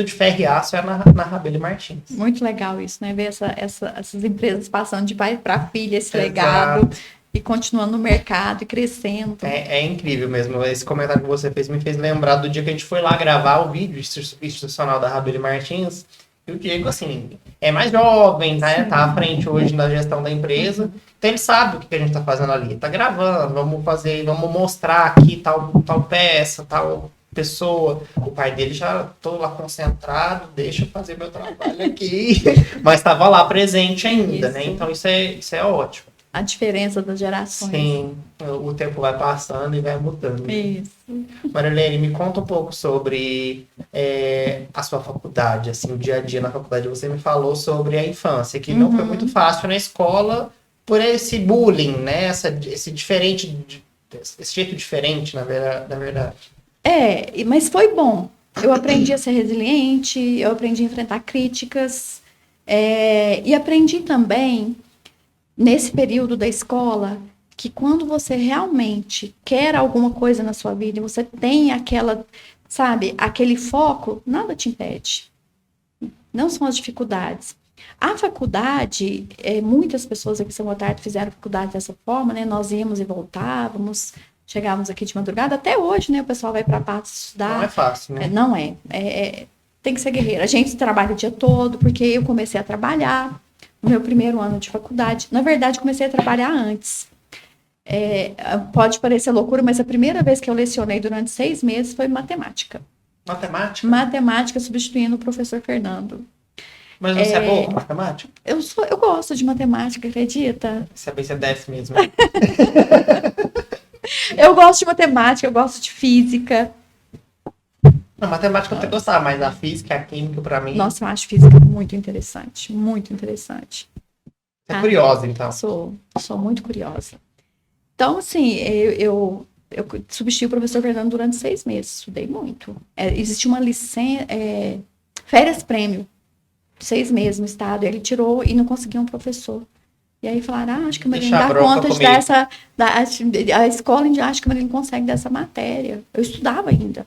de ferro e aço é na Rabelo Martins. Muito legal isso, né? Ver essas empresas passando de pai para filha, esse legado, e continuando no mercado e crescendo. É incrível mesmo. Esse comentário que você fez me fez lembrar do dia que a gente foi lá gravar o vídeo institucional da Rabelo Martins. E o Diego, assim, é mais jovem, né? Tá à frente hoje na gestão da empresa. Então ele sabe o que a gente tá fazendo ali. Tá gravando, vamos mostrar aqui tal peça, tal pessoa. O pai dele já tô lá concentrado, deixa eu fazer meu trabalho aqui. Mas tava lá presente ainda, né? Então isso é ótimo. A diferença das gerações. Sim, o tempo vai passando e vai mudando. Isso. Marilene, me conta um pouco sobre a sua faculdade, assim, o dia a dia na faculdade. Você me falou sobre a infância, que não foi muito fácil na escola por esse bullying, né? Esse jeito diferente, na verdade. Mas foi bom. Eu aprendi a ser resiliente, eu aprendi a enfrentar críticas, e aprendi também, nesse período da escola, que quando você realmente quer alguma coisa na sua vida, você tem aquele foco, nada te impede. Não são as dificuldades. A faculdade, muitas pessoas aqui em São Gotardo fizeram faculdade dessa forma, né? Nós íamos e voltávamos, chegávamos aqui de madrugada, até hoje, né? O pessoal vai para Patos estudar. Não é fácil, né? Não é. Tem que ser guerreira. A gente trabalha o dia todo, porque eu comecei a trabalhar no meu primeiro ano de faculdade. Na verdade, comecei a trabalhar antes. Pode parecer loucura, mas a primeira vez que eu lecionei durante 6 meses foi matemática. Matemática? Matemática, substituindo o professor Fernando. Mas você é boa com matemática? Eu gosto de matemática, acredita? Você é bem, você desce mesmo. Eu gosto de matemática, eu gosto de física. Não, matemática eu até gostava, mas a física, a química, pra mim... Nossa, eu acho física muito interessante, muito interessante. Você é curiosa, então. Sou muito curiosa. Então, assim, eu substituí o professor Fernando durante 6 meses, estudei muito. Existia uma licença, férias prêmio, 6 meses no estado, ele tirou e não conseguia um professor. E aí falaram, acho que a Marília não dá conta de dar essa... A escola acha que a Marília não consegue dessa matéria. Eu estudava ainda.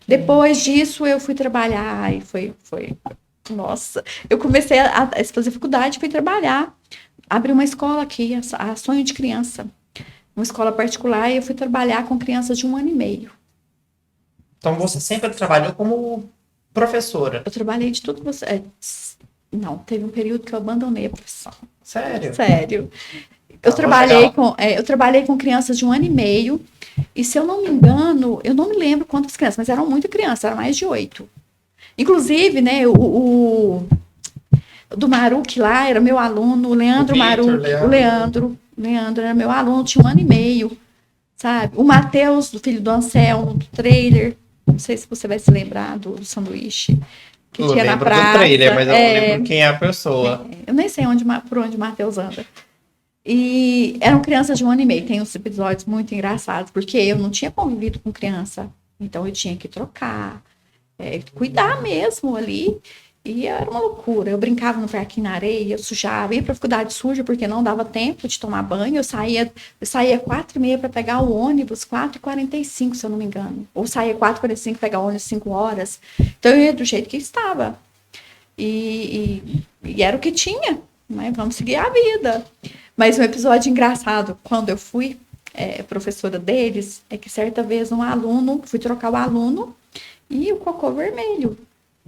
Depois disso, eu fui trabalhar e foi... Nossa, eu comecei a fazer faculdade, fui trabalhar. Abri uma escola aqui, a Sonho de Criança. Uma escola particular, e eu fui trabalhar com crianças de 1 ano e meio. Então você sempre trabalhou como professora? Eu trabalhei de tudo. Não, teve um período que eu abandonei a profissão. Sério? Sério. Eu trabalhei com crianças de 1 ano e meio. E se eu não me engano, eu não me lembro quantas crianças, mas eram muitas crianças, eram mais de 8. Inclusive, né, o do Maruque lá era meu aluno, o Leandro Maruque, o Leandro era meu aluno, tinha 1 ano e meio, sabe? O Matheus, do filho do Anselmo, do trailer, não sei se você vai se lembrar do sanduíche que eu tinha na praça. Do trailer, mas eu não lembro quem é a pessoa. Eu nem sei por onde o Matheus anda. E eram crianças de 1 ano e meio. Tem uns episódios muito engraçados, porque eu não tinha convivido com criança, então eu tinha que trocar, cuidar mesmo ali. E era uma loucura. Eu brincava no parquinho na areia, eu sujava, ia pra faculdade suja, porque não dava tempo de tomar banho. Eu saía 4h30 para pegar o ônibus, 4h45, se eu não me engano. Ou saía 4h45 pegar o ônibus 5 horas. Então eu ia do jeito que estava. E era o que tinha, né? Vamos seguir a vida. Mas um episódio engraçado, quando eu fui professora deles, é que certa vez fui trocar o aluno e o cocô vermelho.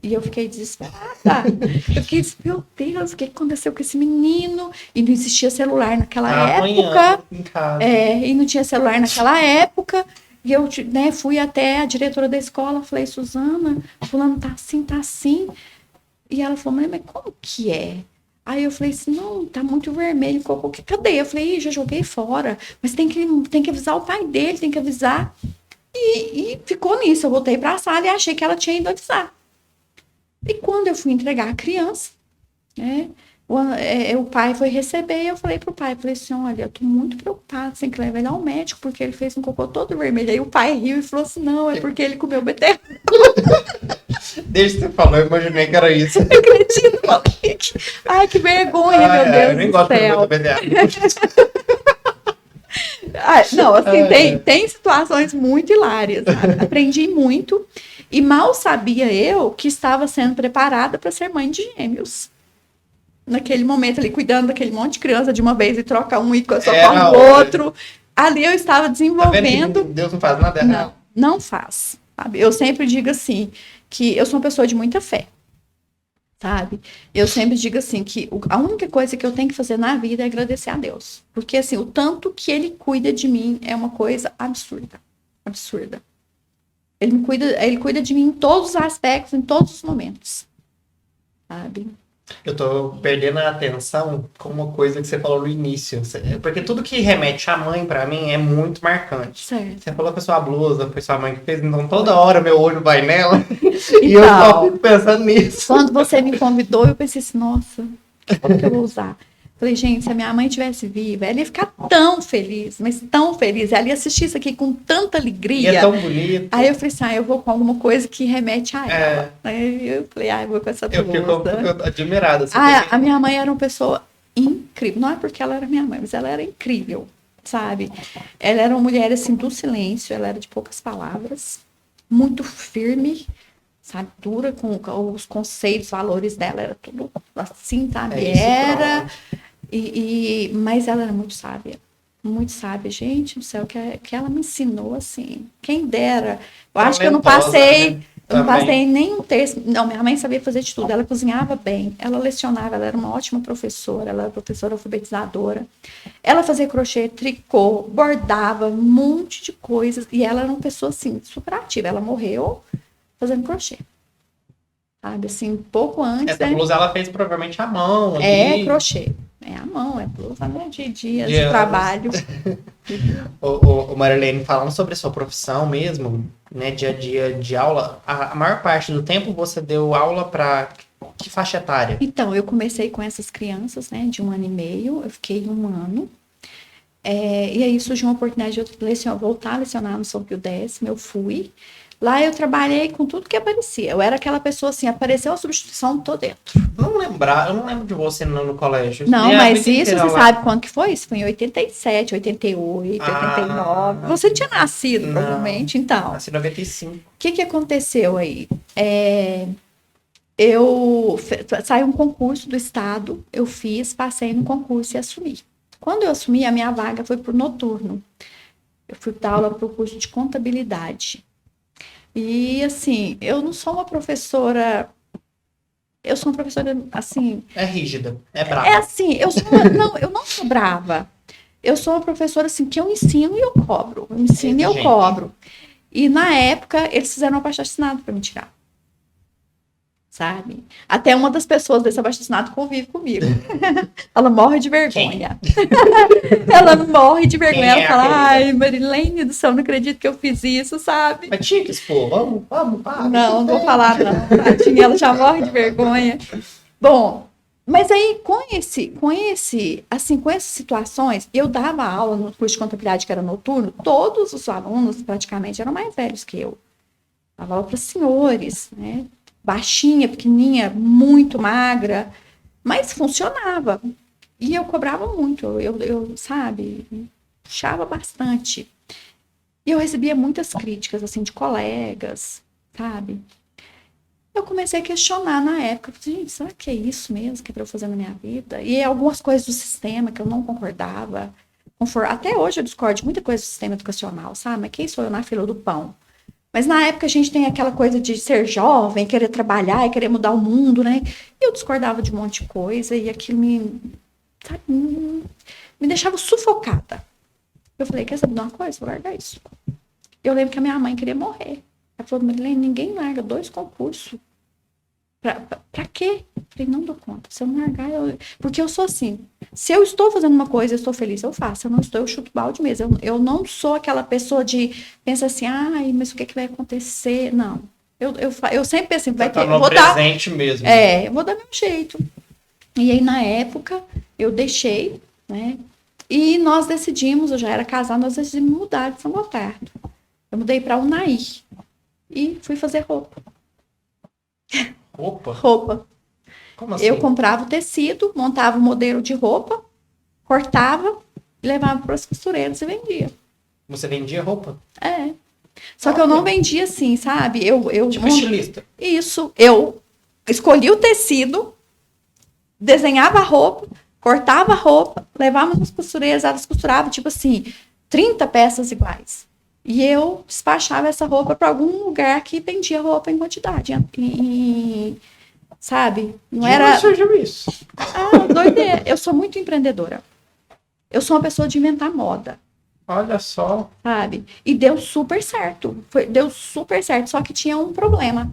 E eu fiquei desesperada. Eu fiquei, meu Deus, o que aconteceu com esse menino? E não existia celular naquela época. Em casa. E não tinha celular naquela época. E eu, né, fui até a diretora da escola, falei, Suzana, fulano tá assim. E ela falou, mas como que é? Aí eu falei assim, não, tá muito vermelho, cocô. Cadê? Eu falei, já joguei fora. Mas tem que avisar o pai dele, tem que avisar. E ficou nisso. Eu voltei pra sala e achei que ela tinha ido avisar. E quando eu fui entregar a criança, né, o pai foi receber e eu falei pro pai, falei assim, olha, eu tô muito preocupada, você tem que levar ele ao médico, porque ele fez um cocô todo vermelho. Aí o pai riu e falou assim, não, é porque ele comeu beterraba. Desde que você falou, eu imaginei que era isso. Eu acredito, falei. Ai, que vergonha, meu Deus eu nem gosto de beterraba. Não, assim, tem situações muito hilárias, sabe? Aprendi muito. E mal sabia eu que estava sendo preparada para ser mãe de gêmeos. Naquele momento ali, cuidando daquele monte de criança de uma vez e troca um e só com o outro. Ali eu estava desenvolvendo... Tá, Deus não faz nada errado. Não faz. Sabe? Eu sempre digo assim, que eu sou uma pessoa de muita fé. Sabe? Eu sempre digo assim, que a única coisa que eu tenho que fazer na vida é agradecer a Deus. Porque assim, o tanto que Ele cuida de mim é uma coisa absurda. Absurda. Ele cuida de mim em todos os aspectos, em todos os momentos. Sabe? Eu tô perdendo a atenção com uma coisa que você falou no início. Porque tudo que remete à mãe, pra mim, é muito marcante. Certo. Você falou que a sua blusa foi sua mãe que fez, então toda hora meu olho vai nela. Então, e eu só fico pensando nisso. Quando você me convidou, eu pensei assim, nossa, como que eu vou usar? Falei, gente, se a minha mãe estivesse viva, ela ia ficar tão feliz, mas tão feliz. Ela ia assistir isso aqui com tanta alegria. E é tão bonito. Aí eu falei assim, eu vou com alguma coisa que remete a ela. Aí eu falei, eu vou com essa blusa. Eu fico admirada. Assim, a minha mãe era uma pessoa incrível. Não é porque ela era minha mãe, mas ela era incrível, sabe? Ela era uma mulher, assim, do silêncio. Ela era de poucas palavras, muito firme, sabe? Dura com os conceitos, valores dela. Era tudo assim, sabe? Mas ela era muito sábia. Muito sábia. Gente do céu, que ela me ensinou, assim. Quem dera. Eu acho que eu não passei... Né? Eu não passei nem um terço. Não, minha mãe sabia fazer de tudo. Ela cozinhava bem, ela lecionava, ela era uma ótima professora, ela era professora alfabetizadora. Ela fazia crochê, tricô, bordava, um monte de coisas. E ela era uma pessoa, assim, super ativa. Ela morreu fazendo crochê. sabe? Assim, pouco antes, Essa né? blusa ela fez provavelmente à mão. É Ali. crochê. É a mão, é blusa, né? De dias De de anos. trabalho. O Marilene, falando sobre a sua profissão mesmo, né, dia a dia de aula, a maior parte do tempo você deu aula para que faixa etária? Então, eu comecei com essas crianças, né, de 1 ano e meio, eu fiquei 1 ano. E aí surgiu uma oportunidade de eu voltar a lecionar no São Pio X, eu fui. Lá eu trabalhei com tudo que aparecia. Eu era aquela pessoa assim, apareceu a substituição, tô dentro. Eu não lembro de você no colégio. Eu Não, estudei a mas vida isso inteira você lá. sabe quando que foi? Isso foi em 87, 88, 89. Você tinha nascido, não. provavelmente, então. Nasci em 95. O que aconteceu aí? Saiu um concurso do estado, eu fiz, passei no concurso e assumi. Quando eu assumi, a minha vaga foi para o noturno. Eu fui dar aula para o curso de contabilidade. E, assim, eu não sou uma professora... Eu sou uma professora, assim... É rígida, é brava. É assim, não, eu não sou brava. Eu sou uma professora, assim, que eu ensino e eu cobro. Eu ensino e eu cobro. E, na época, eles fizeram um abaixo-assinado para me tirar. Sabe? Até uma das pessoas desse abaixo-assinado convive comigo. Ela morre de vergonha. Ela morre de vergonha. Ela fala, ai, Marilene do céu, não acredito que eu fiz isso, sabe? Mas tinha que expor, vamos, para. Não vou falar não, tadinha, ela já morre de vergonha. Bom, mas aí com essas situações, eu dava aula no curso de contabilidade que era noturno, todos os alunos praticamente eram mais velhos que eu. Dava aula para senhores, né? Baixinha, pequenininha, muito magra, mas funcionava. E eu cobrava muito, eu sabe, puxava bastante. E eu recebia muitas críticas, assim, de colegas, sabe? Eu comecei a questionar na época, gente, será que é isso mesmo que é para eu fazer na minha vida? E algumas coisas do sistema que eu não concordava. Até hoje eu discordo de muita coisa do sistema educacional, sabe? Mas quem sou eu na fila do pão? Mas na época a gente tem aquela coisa de ser jovem, querer trabalhar e querer mudar o mundo, né? E eu discordava de um monte de coisa e aquilo sabe, me deixava sufocada. Eu falei, quer saber de uma coisa? Vou largar isso. Eu lembro que a minha mãe queria morrer. Ela falou, Marilene, ninguém larga 2 concursos. Pra quê? Eu falei, não dou conta. Se eu não largar, porque eu sou assim. Se eu estou fazendo uma coisa, eu estou feliz, eu faço. Se eu não estou, eu chuto balde mesmo. Eu não sou aquela pessoa de pensa assim, ai, mas o que vai acontecer? Não. Eu sempre penso assim, vai ter. No presente mesmo. Eu vou dar meu jeito. E aí, na época, eu deixei, né? E nós decidimos, eu já era casada, nós decidimos mudar de São Gotardo. Eu mudei para Unai. E fui fazer roupa. Roupa. Como assim? Eu comprava o tecido, montava o modelo de roupa, cortava e levava para as costureiras e vendia. Você vendia roupa? É. Só que eu não vendia assim, sabe? Tipo estilista. Isso. Eu escolhi o tecido, desenhava a roupa, cortava a roupa, levava nas costureiras, elas costuravam, tipo assim, 30 peças iguais. E eu despachava essa roupa para algum lugar que vendia roupa em quantidade. Sabe? Não era. surgiu isso? Doideira. Eu sou muito empreendedora. Eu sou uma pessoa de inventar moda. Olha só. Sabe? E deu super certo. Deu super certo. Só que tinha um problema.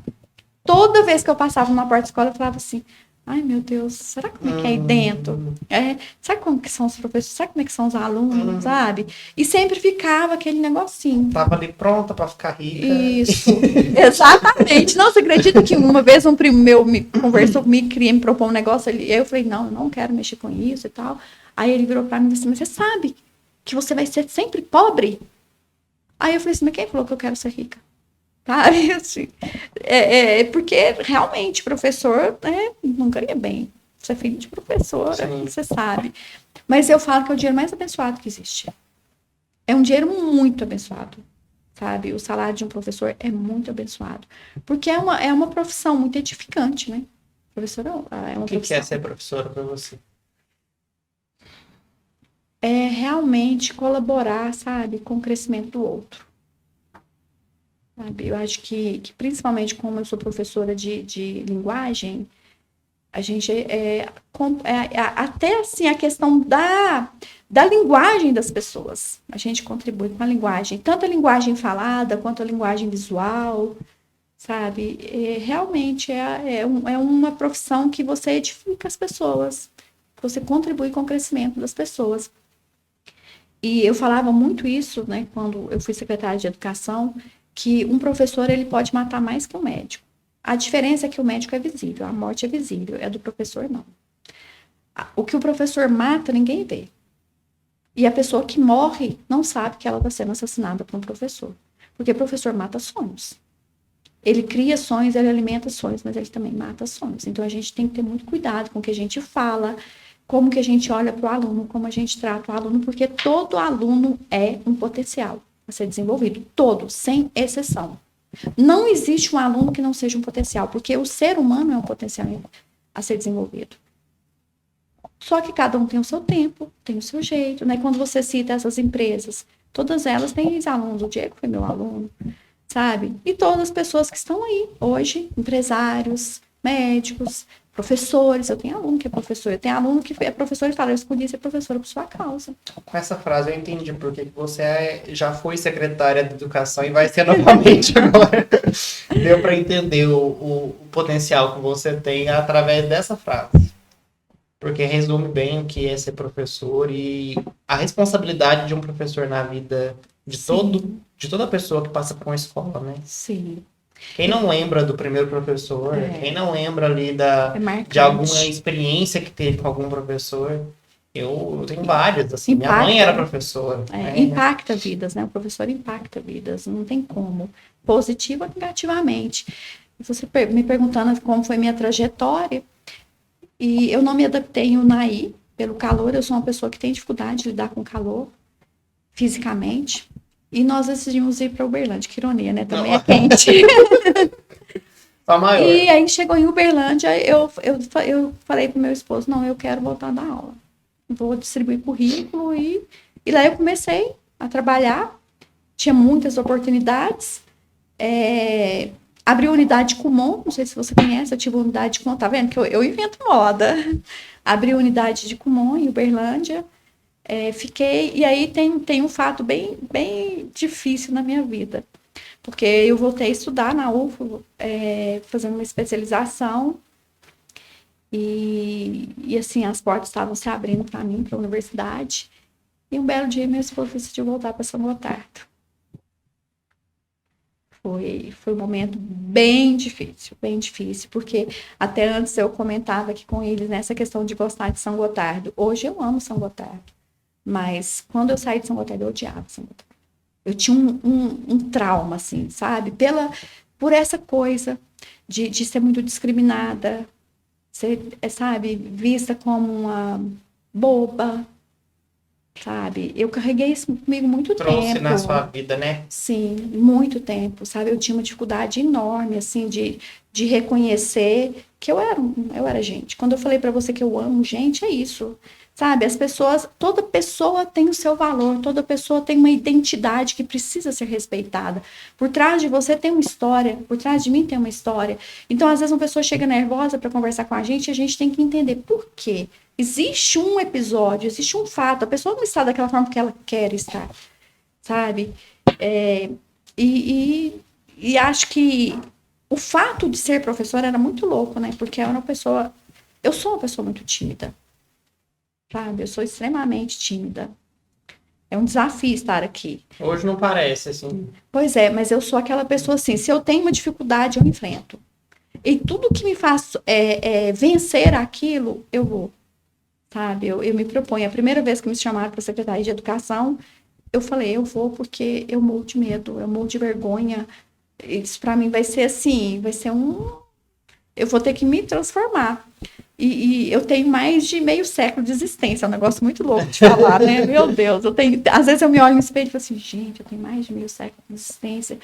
Toda vez que eu passava numa porta da escola, eu falava assim, ai, meu Deus, será como é que é aí dentro? Sabe como que são os professores? Sabe como é que são os alunos, sabe? E sempre ficava aquele negocinho. Tava ali pronta para ficar rica. Isso, exatamente. Não, você acredita que uma vez um primo meu me conversou comigo, queria me propor um negócio ali, aí eu falei, não, eu não quero mexer com isso e tal. Aí ele virou pra mim e disse, mas você sabe que você vai ser sempre pobre? Aí eu falei assim, mas quem falou que eu quero ser rica? Sabe, assim, porque realmente professor não ganha bem. Você é filho de professora, você sabe. Mas eu falo que é o dinheiro mais abençoado que existe. É um dinheiro muito abençoado, sabe? O salário de um professor é muito abençoado. Porque é uma profissão muito edificante, né? Professor é uma profissão. O que é ser professora para você? É realmente colaborar, sabe, com o crescimento do outro. Sabe? Eu acho que principalmente como eu sou professora de linguagem, a gente até assim a questão da linguagem das pessoas. A gente contribui com a linguagem, tanto a linguagem falada quanto a linguagem visual, sabe? Realmente é uma profissão que você edifica as pessoas, você contribui com o crescimento das pessoas. E eu falava muito isso, né, quando eu fui secretária de educação, que um professor ele pode matar mais que um médico. A diferença é que o médico é visível, a morte é visível, é do professor não. O que o professor mata, ninguém vê. E a pessoa que morre não sabe que ela está sendo assassinada por um professor. Porque o professor mata sonhos. Ele cria sonhos, ele alimenta sonhos, mas ele também mata sonhos. Então a gente tem que ter muito cuidado com o que a gente fala, como que a gente olha para o aluno, como a gente trata o aluno, porque todo aluno é um potencial a ser desenvolvido. Todo, sem exceção. Não existe um aluno que não seja um potencial, porque o ser humano é um potencial a ser desenvolvido. Só que cada um tem o seu tempo, tem o seu jeito, né? Quando você cita essas empresas, todas elas têm ex-alunos. O Diego foi meu aluno, sabe? E todas as pessoas que estão aí hoje, empresários, médicos, professores. Eu tenho aluno que é professor, eu tenho aluno que é professor e fala, eu escolhi ser professora por sua causa. Com essa frase eu entendi porque você já foi secretária de educação e vai ser novamente agora. Deu para entender o potencial que você tem através dessa frase. Porque resume bem o que é ser professor e a responsabilidade de um professor na vida de toda pessoa que passa por uma escola, né? Sim. Quem não lembra do primeiro professor, quem não lembra ali de alguma experiência que teve com algum professor, eu tenho várias, assim, minha mãe era professora. Né? Impacta vidas, né? O professor impacta vidas, não tem como, positivo ou negativamente. Você me perguntando como foi minha trajetória, e eu não me adaptei em Unai pelo calor, eu sou uma pessoa que tem dificuldade de lidar com calor, fisicamente, e nós decidimos ir para Uberlândia, que ironia, né? Também não. É quente. Tá maior. E aí chegou em Uberlândia, eu falei pro meu esposo, não, eu quero voltar da aula. Vou distribuir currículo e lá eu comecei a trabalhar, tinha muitas oportunidades, abri unidade Kumon, não sei se você conhece, eu tive unidade Kumon, tá vendo que eu invento moda. Abri unidade de Kumon em Uberlândia, fiquei, e aí tem um fato bem, bem difícil na minha vida, porque eu voltei a estudar na UFO, fazendo uma especialização, e assim, as portas estavam se abrindo para mim, para a universidade, e um belo dia meu esposo decidiu voltar para São Gotardo. Foi um momento bem difícil, porque até antes eu comentava aqui com eles nessa questão de gostar de São Gotardo. Hoje eu amo São Gotardo, mas quando eu saí de São Gotardo, eu odiava São Gotardo. Eu tinha um trauma, assim, sabe? Por essa coisa de ser muito discriminada, ser, sabe, vista como uma boba, sabe? Eu carreguei isso comigo muito tempo. Trouxe na sua vida, né? Sim, muito tempo, sabe? Eu tinha uma dificuldade enorme, assim, de reconhecer que eu era gente. Quando eu falei para você que eu amo gente, é isso, sabe? Toda pessoa tem o seu valor, toda pessoa tem uma identidade que precisa ser respeitada. Por trás de você tem uma história, por trás de mim tem uma história. Então, às vezes, uma pessoa chega nervosa para conversar com a gente tem que entender por quê. Existe um episódio, existe um fato, a pessoa não está daquela forma que ela quer estar, sabe? E acho que o fato de ser professora era muito louco, né? Porque eu sou uma pessoa muito tímida, sabe? Eu sou extremamente tímida. É um desafio estar aqui. Hoje não parece, assim. Pois é, mas eu sou aquela pessoa assim, se eu tenho uma dificuldade, eu enfrento. E tudo que me faz vencer aquilo, eu vou. Sabe, eu me proponho. A primeira vez que me chamaram para a Secretaria de Educação, eu falei, eu vou porque eu morro de medo, eu morro de vergonha. Isso para mim vai ser assim, eu vou ter que me transformar. E eu tenho mais de meio século de existência, é um negócio muito louco de falar, né? Meu Deus, às vezes eu me olho no espelho e falo assim, gente, eu tenho mais de meio século de existência.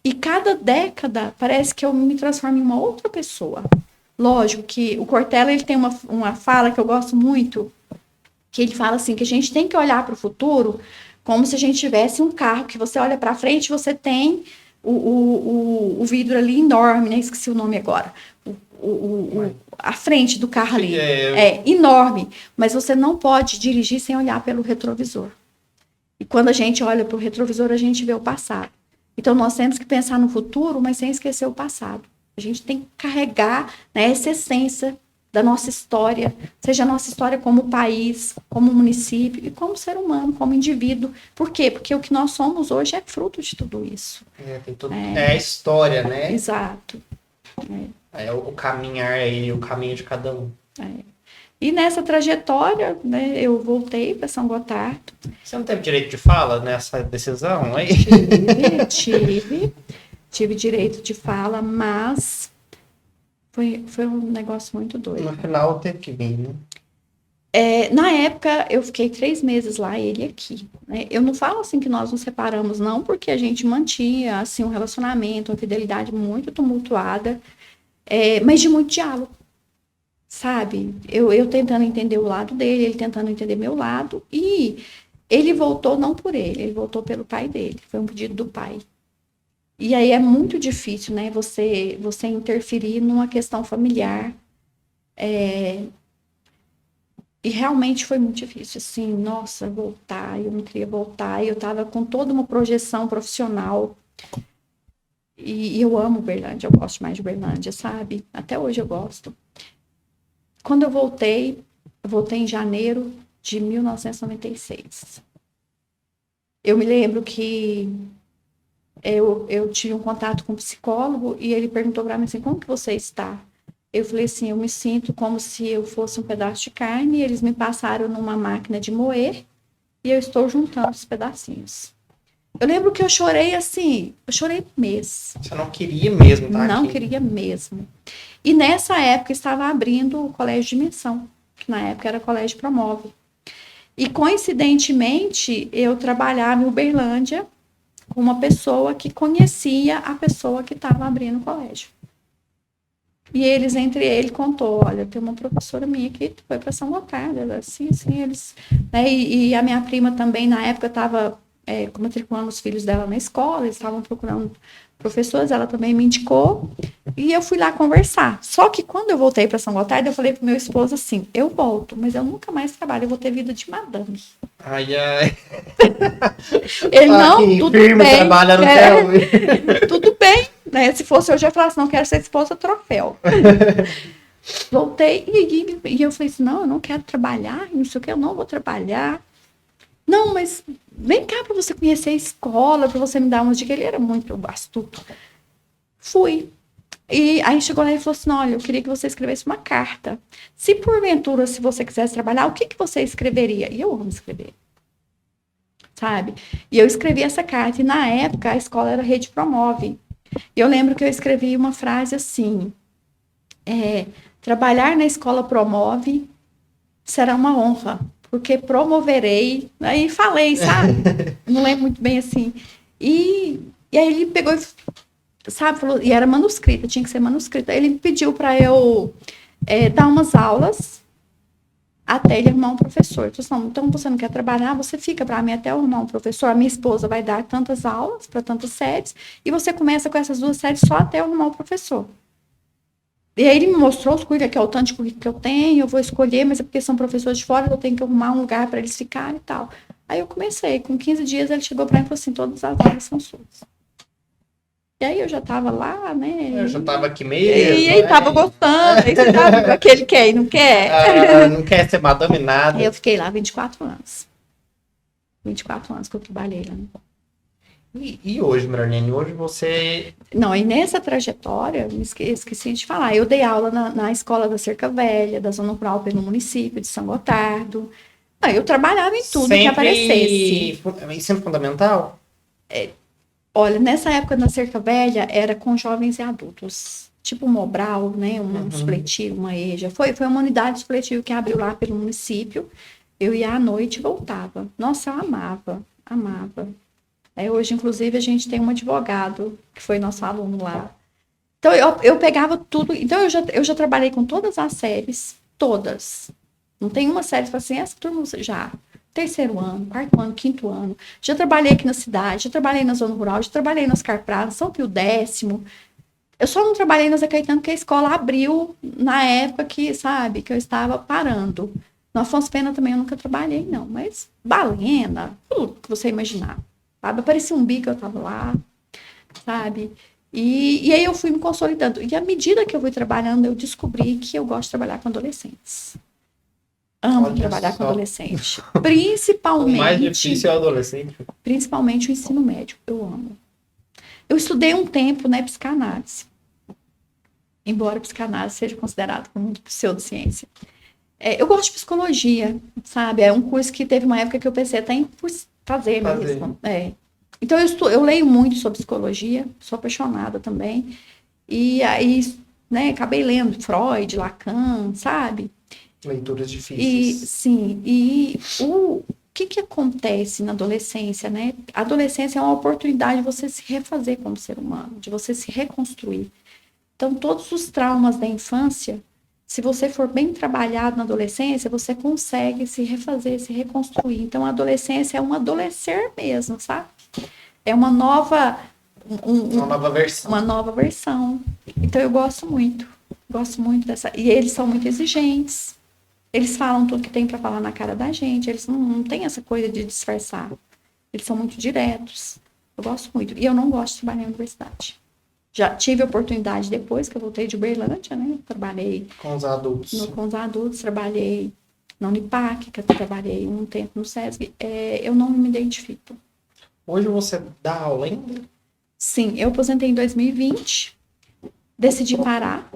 E cada década parece que eu me transformo em uma outra pessoa. Lógico que o Cortella ele tem uma fala que eu gosto muito, que ele fala assim, que a gente tem que olhar para o futuro como se a gente tivesse um carro, que você olha para frente, você tem o vidro ali enorme, né? Esqueci o nome agora. A frente do carro ali é enorme, mas você não pode dirigir sem olhar pelo retrovisor. E quando a gente olha para o retrovisor, a gente vê o passado. Então, nós temos que pensar no futuro, mas sem esquecer o passado. A gente tem que carregar, né, essa essência da nossa história, seja a nossa história como país, como município e como ser humano, como indivíduo. Por quê? Porque o que nós somos hoje é fruto de tudo isso. É a história, né? Exato. É o caminhar aí, o caminho de cada um. E nessa trajetória, né, eu voltei para São Gotardo. Você não teve direito de fala nessa decisão aí? Tive direito de fala, mas foi um negócio muito doido. No final teve que vir, né? Na época, eu fiquei 3 meses lá, ele aqui. Né? Eu não falo assim que nós nos separamos, não, porque a gente mantinha assim, um relacionamento, uma fidelidade muito tumultuada, mas de muito diálogo. Sabe? Eu tentando entender o lado dele, ele tentando entender meu lado. E ele voltou não por ele voltou pelo pai dele. Foi um pedido do pai. E aí é muito difícil, né? Você interferir numa questão familiar. E realmente foi muito difícil. Assim, nossa, voltar, eu não queria voltar. Eu estava com toda uma projeção profissional. E eu amo Uberlândia, eu gosto mais de Uberlândia, sabe? Até hoje eu gosto. Quando eu voltei em janeiro de 1996. Eu me lembro que eu tive um contato com um psicólogo e ele perguntou para mim assim, como que você está? Eu falei assim, eu me sinto como se eu fosse um pedaço de carne, e eles me passaram numa máquina de moer e eu estou juntando os pedacinhos. Eu lembro que eu chorei assim, eu chorei um mês. Você não queria mesmo estar Não aqui? queria mesmo. E nessa época estava abrindo o Colégio de Dimensão, que na época era Colégio Promove. E coincidentemente, eu trabalhava em Uberlândia com uma pessoa que conhecia a pessoa que estava abrindo o colégio. E entre ele contou, olha, tem uma professora minha que foi para São Gotardo, assim, eles... Né? E a minha prima também, na época, estava matriculando os filhos dela na escola, eles estavam procurando professores, ela também me indicou, e eu fui lá conversar. Só que quando eu voltei para São Gotardo, eu falei pro meu esposo assim, eu volto, mas eu nunca mais trabalho, eu vou ter vida de madame. Ai, ai. Ele, não, tudo bem. Trabalhando até hoje. Tudo bem, né? Se fosse eu já falasse, não quero ser esposa troféu. Voltei, e eu falei assim, não, eu não quero trabalhar, não sei o que, eu não vou trabalhar. Não, mas vem cá para você conhecer a escola, para você me dar umas dicas. Ele era muito astuto. Fui. E aí chegou lá e falou assim, olha, eu queria que você escrevesse uma carta. Se porventura, se você quisesse trabalhar, o que você escreveria? E eu amo escrever. Sabe? E eu escrevi essa carta. E na época, a escola era Rede Promove. E eu lembro que eu escrevi uma frase assim, trabalhar na escola Promove será uma honra, porque promoverei, aí falei, sabe? Não lembro muito bem assim. E aí ele pegou e, sabe, falou, e era manuscrita, tinha que ser manuscrita. Aí ele me pediu para eu dar umas aulas até ele arrumar um professor. Eu disse, não, então você não quer trabalhar, você fica para mim até eu arrumar um professor. A minha esposa vai dar tantas aulas para tantas séries, e você começa com essas 2 séries só até eu arrumar um professor. E aí ele me mostrou os currículos, que é o tanto de currículo que eu tenho, eu vou escolher, mas é porque são professores de fora, eu tenho que arrumar um lugar para eles ficarem e tal. Aí eu comecei, com 15 dias ele chegou para mim e falou assim, todas as vagas são suas. E aí eu já tava lá, né? Eu já tava aqui mesmo. E aí tava gostando, aí você sabe aquele quer e não quer. Não quer ser madame nada. Aí eu fiquei lá 24 anos. 24 anos que eu trabalhei lá. E hoje, Marlene, hoje você... Não, e nessa trajetória, esqueci de falar, eu dei aula na escola da Cerca Velha, da Zona Rural pelo município de São Gotardo. Eu trabalhava em tudo que aparecesse. Ensino fundamental? Olha, nessa época na Cerca Velha era com jovens e adultos. Tipo um Mobral, né? Um supletivo, uma EJA. Foi uma unidade supletivo que abriu lá pelo município. Eu ia à noite e voltava. Nossa, eu amava. Hoje, inclusive, a gente tem um advogado que foi nosso aluno lá. Então, eu pegava tudo. Então, eu já trabalhei com todas as séries. Todas. Não tem uma série que fala assim, essa turma já... 3º ano, 4º ano, 5º ano. Já trabalhei aqui na cidade, já trabalhei na zona rural, já trabalhei nas Carpradas, São Pio X. Eu só não trabalhei na Zé Caetano porque a escola abriu na época que, sabe, que eu estava parando. No Afonso Pena também eu nunca trabalhei, não. Mas Balena, tudo que você imaginar. Sabe? Aparecia um bico, eu estava lá. sabe? E aí eu fui me consolidando. E à medida que eu fui trabalhando, eu descobri que eu gosto de trabalhar com adolescentes. Amo Olha trabalhar com só. adolescente. O mais difícil é o adolescente. Principalmente o ensino médio. Eu amo. Eu estudei um tempo, né, psicanálise. Embora a psicanálise seja considerada como pseudociência. Eu gosto de psicologia, sabe? É um curso que teve uma época que eu pensei até em fazer mesmo. Então eu leio muito sobre psicologia, sou apaixonada também. E aí, né, acabei lendo Freud, Lacan, sabe? Leituras E difíceis. sim, e o que acontece na adolescência, né? A adolescência é uma oportunidade de você se refazer como ser humano, de você se reconstruir. Então, todos os traumas da infância, se você for bem trabalhado na adolescência, você consegue se refazer, se reconstruir. Então, a adolescência é um adolescer mesmo, sabe? É uma nova... Uma nova versão. Uma nova versão. Então, eu gosto muito. Gosto muito dessa... E eles são muito exigentes. Eles falam tudo que tem para falar na cara da gente. Eles não têm essa coisa de disfarçar. Eles são muito diretos. Eu gosto muito. E eu não gosto de trabalhar na universidade. Já tive a oportunidade depois que eu voltei de Uberlândia, né? Trabalhei com os adultos. Com os adultos, trabalhei na Unipac, que eu trabalhei um tempo no SESC. Eu não me identifico. Hoje você dá aula ainda? Sim, eu aposentei em 2020, decidi parar.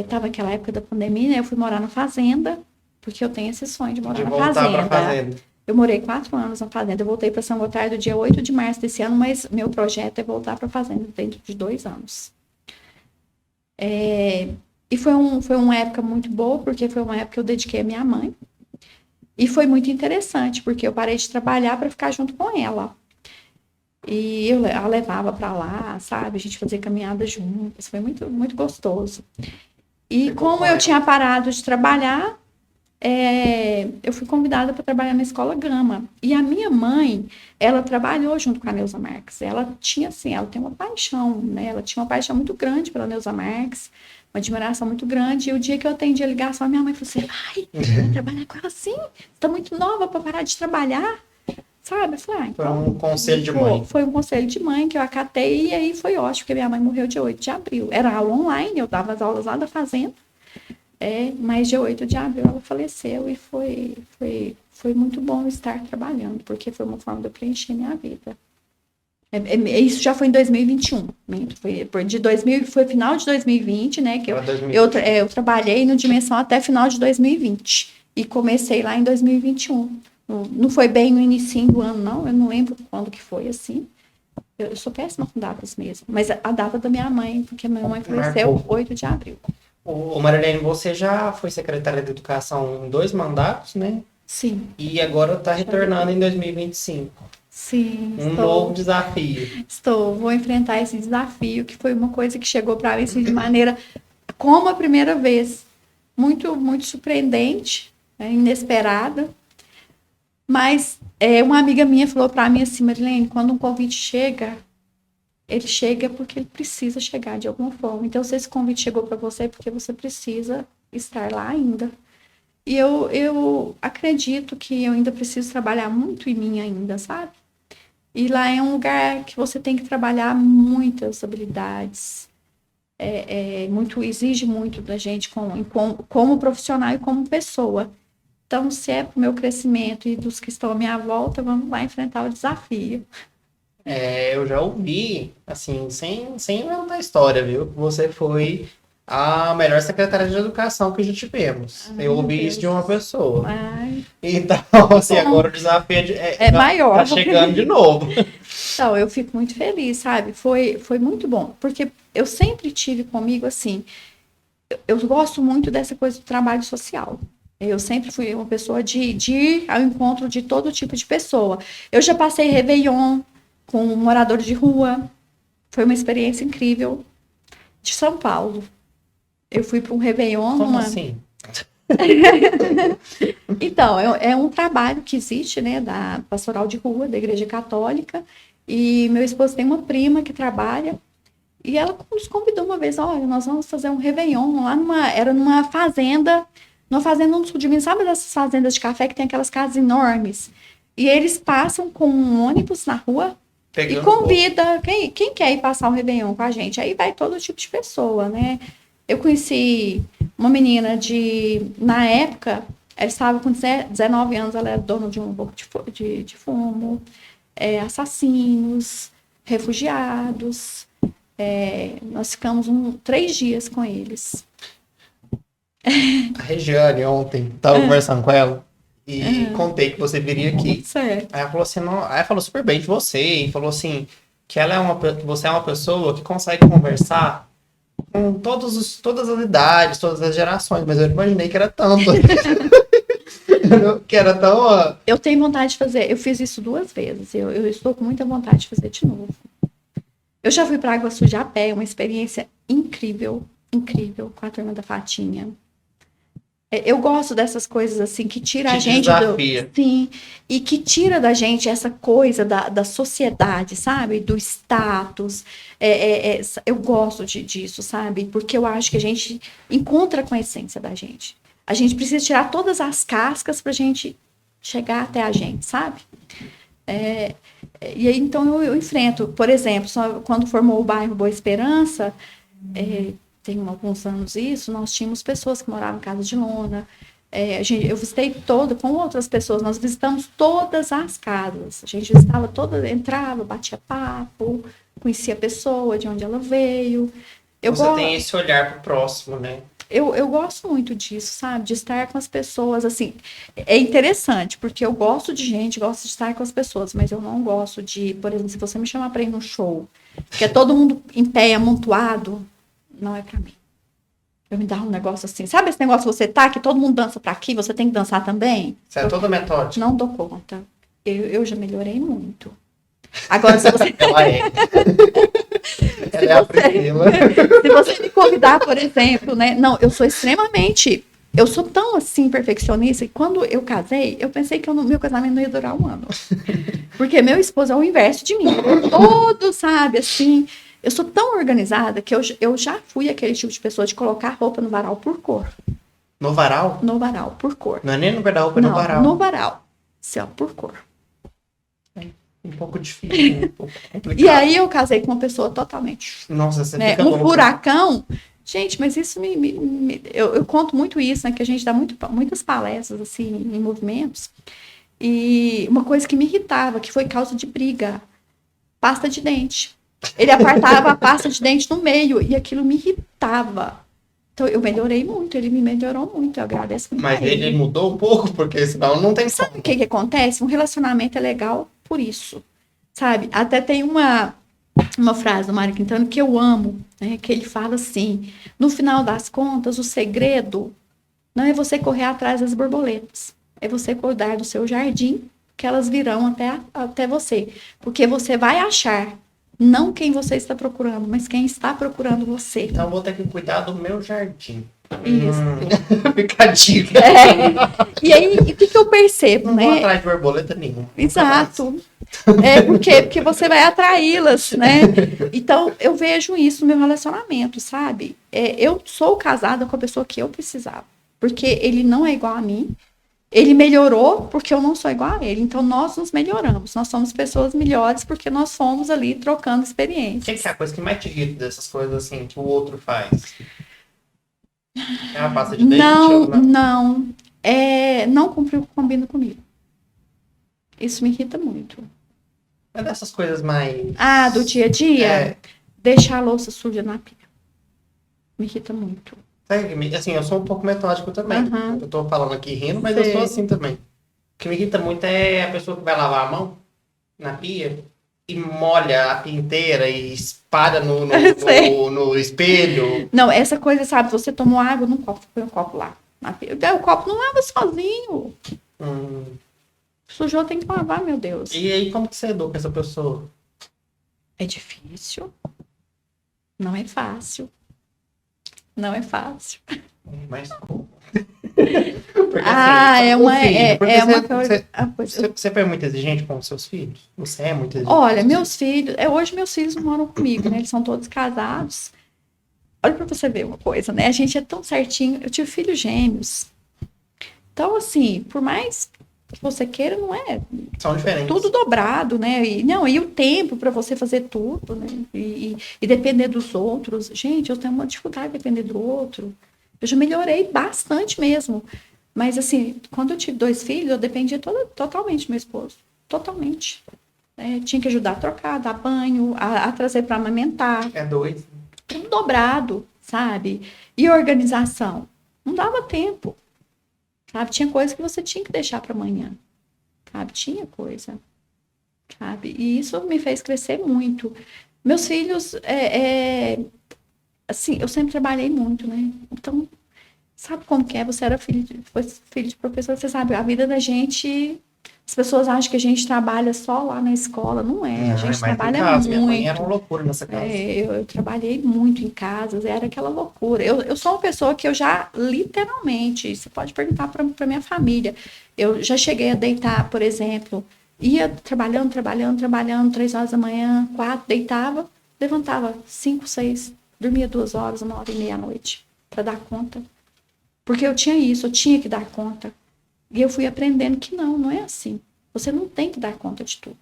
Tava aquela época da pandemia, né? Eu fui morar na fazenda, porque eu tenho esse sonho de morar na fazenda. Pra fazenda. Eu morei 4 anos na fazenda. Eu voltei para São Gotardo dia 8 de março desse ano, mas meu projeto é voltar para a fazenda dentro de 2 anos. E foi uma época muito boa, porque foi uma época que eu dediquei à minha mãe. E foi muito interessante, porque eu parei de trabalhar para ficar junto com ela. E eu a levava para lá, sabe? A gente fazia caminhada juntas. Foi muito, muito gostoso. E como eu tinha parado de trabalhar, eu fui convidada para trabalhar na Escola Gama. E a minha mãe, ela trabalhou junto com a Neuza Marques. Ela tinha, assim, ela tem uma paixão, né? Ela tinha uma paixão muito grande pela Neuza Marques, uma admiração muito grande. E o dia que eu atendi a ligação, a minha mãe falou assim, vai trabalhar com ela assim? Você tá muito nova para parar de trabalhar? Sabe? Eu falei, então, foi um conselho de mãe. Foi um conselho de mãe que eu acatei e aí foi ótimo, porque minha mãe morreu dia 8 de abril. Era aula online, eu dava as aulas lá da fazenda. Mas dia 8 de abril ela faleceu e foi muito bom estar trabalhando, porque foi uma forma de eu preencher minha vida. Isso já foi em 2021. Foi final de 2020, né? Que eu trabalhei no Dimensão até final de 2020. E comecei lá em 2021. Não foi bem no início do ano, não. Eu não lembro quando que foi, assim. Eu sou péssima com datas mesmo. Mas a data da minha mãe, porque minha mãe faleceu 8 de abril. Ô Marilene, você já foi secretária de Educação em 2 mandatos, né? Sim. E agora está retornando em 2025. Sim. Novo desafio. Vou enfrentar esse desafio, que foi uma coisa que chegou para mim assim, de maneira como a primeira vez. Muito, muito surpreendente, inesperada. Mas uma amiga minha falou para mim assim, Marilene, quando um convite chega, ele chega porque ele precisa chegar de alguma forma. Então, se esse convite chegou para você, é porque você precisa estar lá ainda. E eu acredito que eu ainda preciso trabalhar muito em mim ainda, sabe? E lá é um lugar que você tem que trabalhar muitas habilidades. Exige muito da gente como profissional e como pessoa. Então, se é para o meu crescimento e dos que estão à minha volta, vamos lá enfrentar o desafio. Eu já ouvi, assim, sem inventar história, viu? Você foi a melhor secretária de educação que já tivemos. Eu ouvi isso de uma pessoa. Então, assim, agora o desafio maior. Tá chegando de novo. Então, eu fico muito feliz, sabe? Foi muito bom, porque eu sempre tive comigo, assim, eu gosto muito dessa coisa do trabalho social. Eu sempre fui uma pessoa de ir ao encontro de todo tipo de pessoa. Eu já passei Réveillon com um morador de rua. Foi uma experiência incrível. De São Paulo. Eu fui para um Réveillon. Como assim? Então, é um trabalho que existe, né, da pastoral de rua, da Igreja Católica. E meu esposo tem uma prima que trabalha. E ela nos convidou uma vez, olha, nós vamos fazer um Réveillon lá era numa fazenda no sul de Minas, sabe dessas fazendas de café que tem aquelas casas enormes? E eles passam com um ônibus na rua Pegando E convida quem quer ir passar um Réveillon com a gente. Aí vai todo tipo de pessoa, né? Eu conheci uma menina na época, ela estava com 19 anos, ela era dona de um boco de fumo, assassinos, refugiados. Nós ficamos 3 dias com eles. A Regiane, ontem, tava conversando com ela e contei que você viria aqui. Certo. Aí ela falou assim, não, aí ela falou super bem de você e falou assim, que que você é uma pessoa que consegue conversar com todas as idades, todas as gerações, mas eu não imaginei que era tanto. Que era tão... Eu tenho vontade de fazer, eu fiz isso 2 vezes, eu estou com muita vontade de fazer de novo. Eu já fui para Água Suja a pé, uma experiência incrível, incrível, com a turma da Fatinha. Eu gosto dessas coisas assim, que tira a gente desafia. Sim, e que tira da gente essa coisa da sociedade, sabe? Do status. Eu gosto disso, sabe? Porque eu acho que a gente encontra com a essência da gente. A gente precisa tirar todas as cascas pra gente chegar até a gente, sabe? E aí, então, eu enfrento. Por exemplo, quando formou o bairro Boa Esperança, tem alguns anos isso, nós tínhamos pessoas que moravam em casa de lona. Eu visitei com outras pessoas, nós visitamos todas as casas. A gente visitava todas, entrava, batia papo, conhecia a pessoa, de onde ela veio. Você tem esse olhar pro próximo, né? Eu gosto muito disso, sabe? De estar com as pessoas, assim. É interessante, porque eu gosto de gente, gosto de estar com as pessoas, mas eu não gosto de, por exemplo, se você me chamar para ir num show, que é todo mundo em pé, amontoado, não é para mim. Eu me dá um negócio assim, sabe esse negócio que você tá, que todo mundo dança para aqui, você tem que dançar também? Você é toda metódica. Não dou conta. Eu já melhorei muito. Agora, se você... Ela é. Ela é a Priscila. Se você me convidar, por exemplo, né? Não, eu sou extremamente... Eu sou tão, assim, perfeccionista, que quando eu casei, eu pensei que meu casamento não ia durar 1 ano. Porque meu esposo é o inverso de mim. Ele é todo, sabe, assim... Eu sou tão organizada que eu já fui aquele tipo de pessoa de colocar roupa no varal por cor. No varal? No varal, por cor. Não é nem no guarda-roupa, é no varal. No varal. Assim, ó, por cor. Um pouco difícil, um pouco complicado. E aí eu casei com uma pessoa totalmente... Nossa, você né? fica Um louca. furacão. Gente, mas isso eu conto muito isso, né? Que a gente dá muitas palestras, assim, em movimentos. E uma coisa que me irritava, que foi causa de briga. Pasta de dente. Ele apartava a pasta de dente no meio e aquilo me irritava. Então, eu melhorei muito, ele me melhorou muito, eu agradeço muito. Mas ele mudou um pouco, porque senão não tem Sabe o que acontece? Um relacionamento é legal por isso, sabe? Até tem uma frase do Mário Quintana que eu amo, né? Que ele fala assim, no final das contas, o segredo não é você correr atrás das borboletas, é você cuidar do seu jardim, que elas virão até você, porque você vai achar não quem você está procurando, mas quem está procurando você. Então eu vou ter que cuidar do meu jardim. Isso. Fica a dica. E aí, o que eu percebo, não né? Não vou atrás de borboleta nenhuma. Exato. Porque você vai atraí-las, né? Então, eu vejo isso no meu relacionamento, sabe? Eu sou casada com a pessoa que eu precisava. Porque ele não é igual a mim. Ele melhorou porque eu não sou igual a ele. Então, nós nos melhoramos. Nós somos pessoas melhores porque nós fomos ali trocando experiências. O que é a coisa que mais te irrita dessas coisas assim que o outro faz? É a pasta de dente? Não. Não cumprir o que combina comigo. Isso me irrita muito. É dessas coisas mais... do dia a dia? Deixar a louça suja na pia. Me irrita muito. Assim, eu sou um pouco metódico também. Uhum. Eu tô falando aqui rindo, mas eu sou assim também. O que me irrita muito é a pessoa que vai lavar a mão na pia e molha a pia inteira e espalha no espelho. Não, essa coisa, sabe, você tomou água num copo, põe um copo lá na pia. O copo não lava sozinho. Sujou, tem que lavar, meu Deus. E aí, como que você educa essa pessoa? É difícil. Não é fácil. Não é fácil. Mas como? Você foi muito exigente com os seus filhos? Você é muito exigente? Olha, meus filhos... hoje meus filhos não moram comigo, né? Eles são todos casados. Olha pra você ver uma coisa, né? A gente é tão certinho. Eu tive filhos gêmeos. Então, assim, por mais que você queira, não é São diferentes. tudo dobrado, né? E o tempo para você fazer tudo, né? E depender dos outros. Gente, eu tenho uma dificuldade de depender do outro. Eu já melhorei bastante mesmo. Mas, assim, quando eu tive 2 filhos, eu dependia totalmente do meu esposo. Totalmente. Tinha que ajudar a trocar, dar banho, a trazer para amamentar. É 2. Tudo dobrado, sabe? E organização. Não dava tempo, sabe? Tinha coisa que você tinha que deixar para amanhã, sabe? Tinha coisa, sabe? E isso me fez crescer muito. Meus filhos, assim, eu sempre trabalhei muito, né? Então, sabe como que é? Você foi filho de professor, você sabe, a vida da gente... As pessoas acham que a gente trabalha só lá na escola. Não é. Não, a gente mais em trabalha casa. muito. Minha mãe era uma loucura nessa casa. Eu trabalhei muito em casas, era aquela loucura. Eu sou uma pessoa que eu já, literalmente, você pode perguntar para minha família, eu já cheguei a deitar, por exemplo, ia trabalhando, 3 horas da manhã, 4, deitava, levantava 5, 6, dormia 2 horas, 1h30 à noite, para dar conta. Porque eu tinha isso, eu tinha que dar conta. E eu fui aprendendo que não é assim. Você não tem que dar conta de tudo.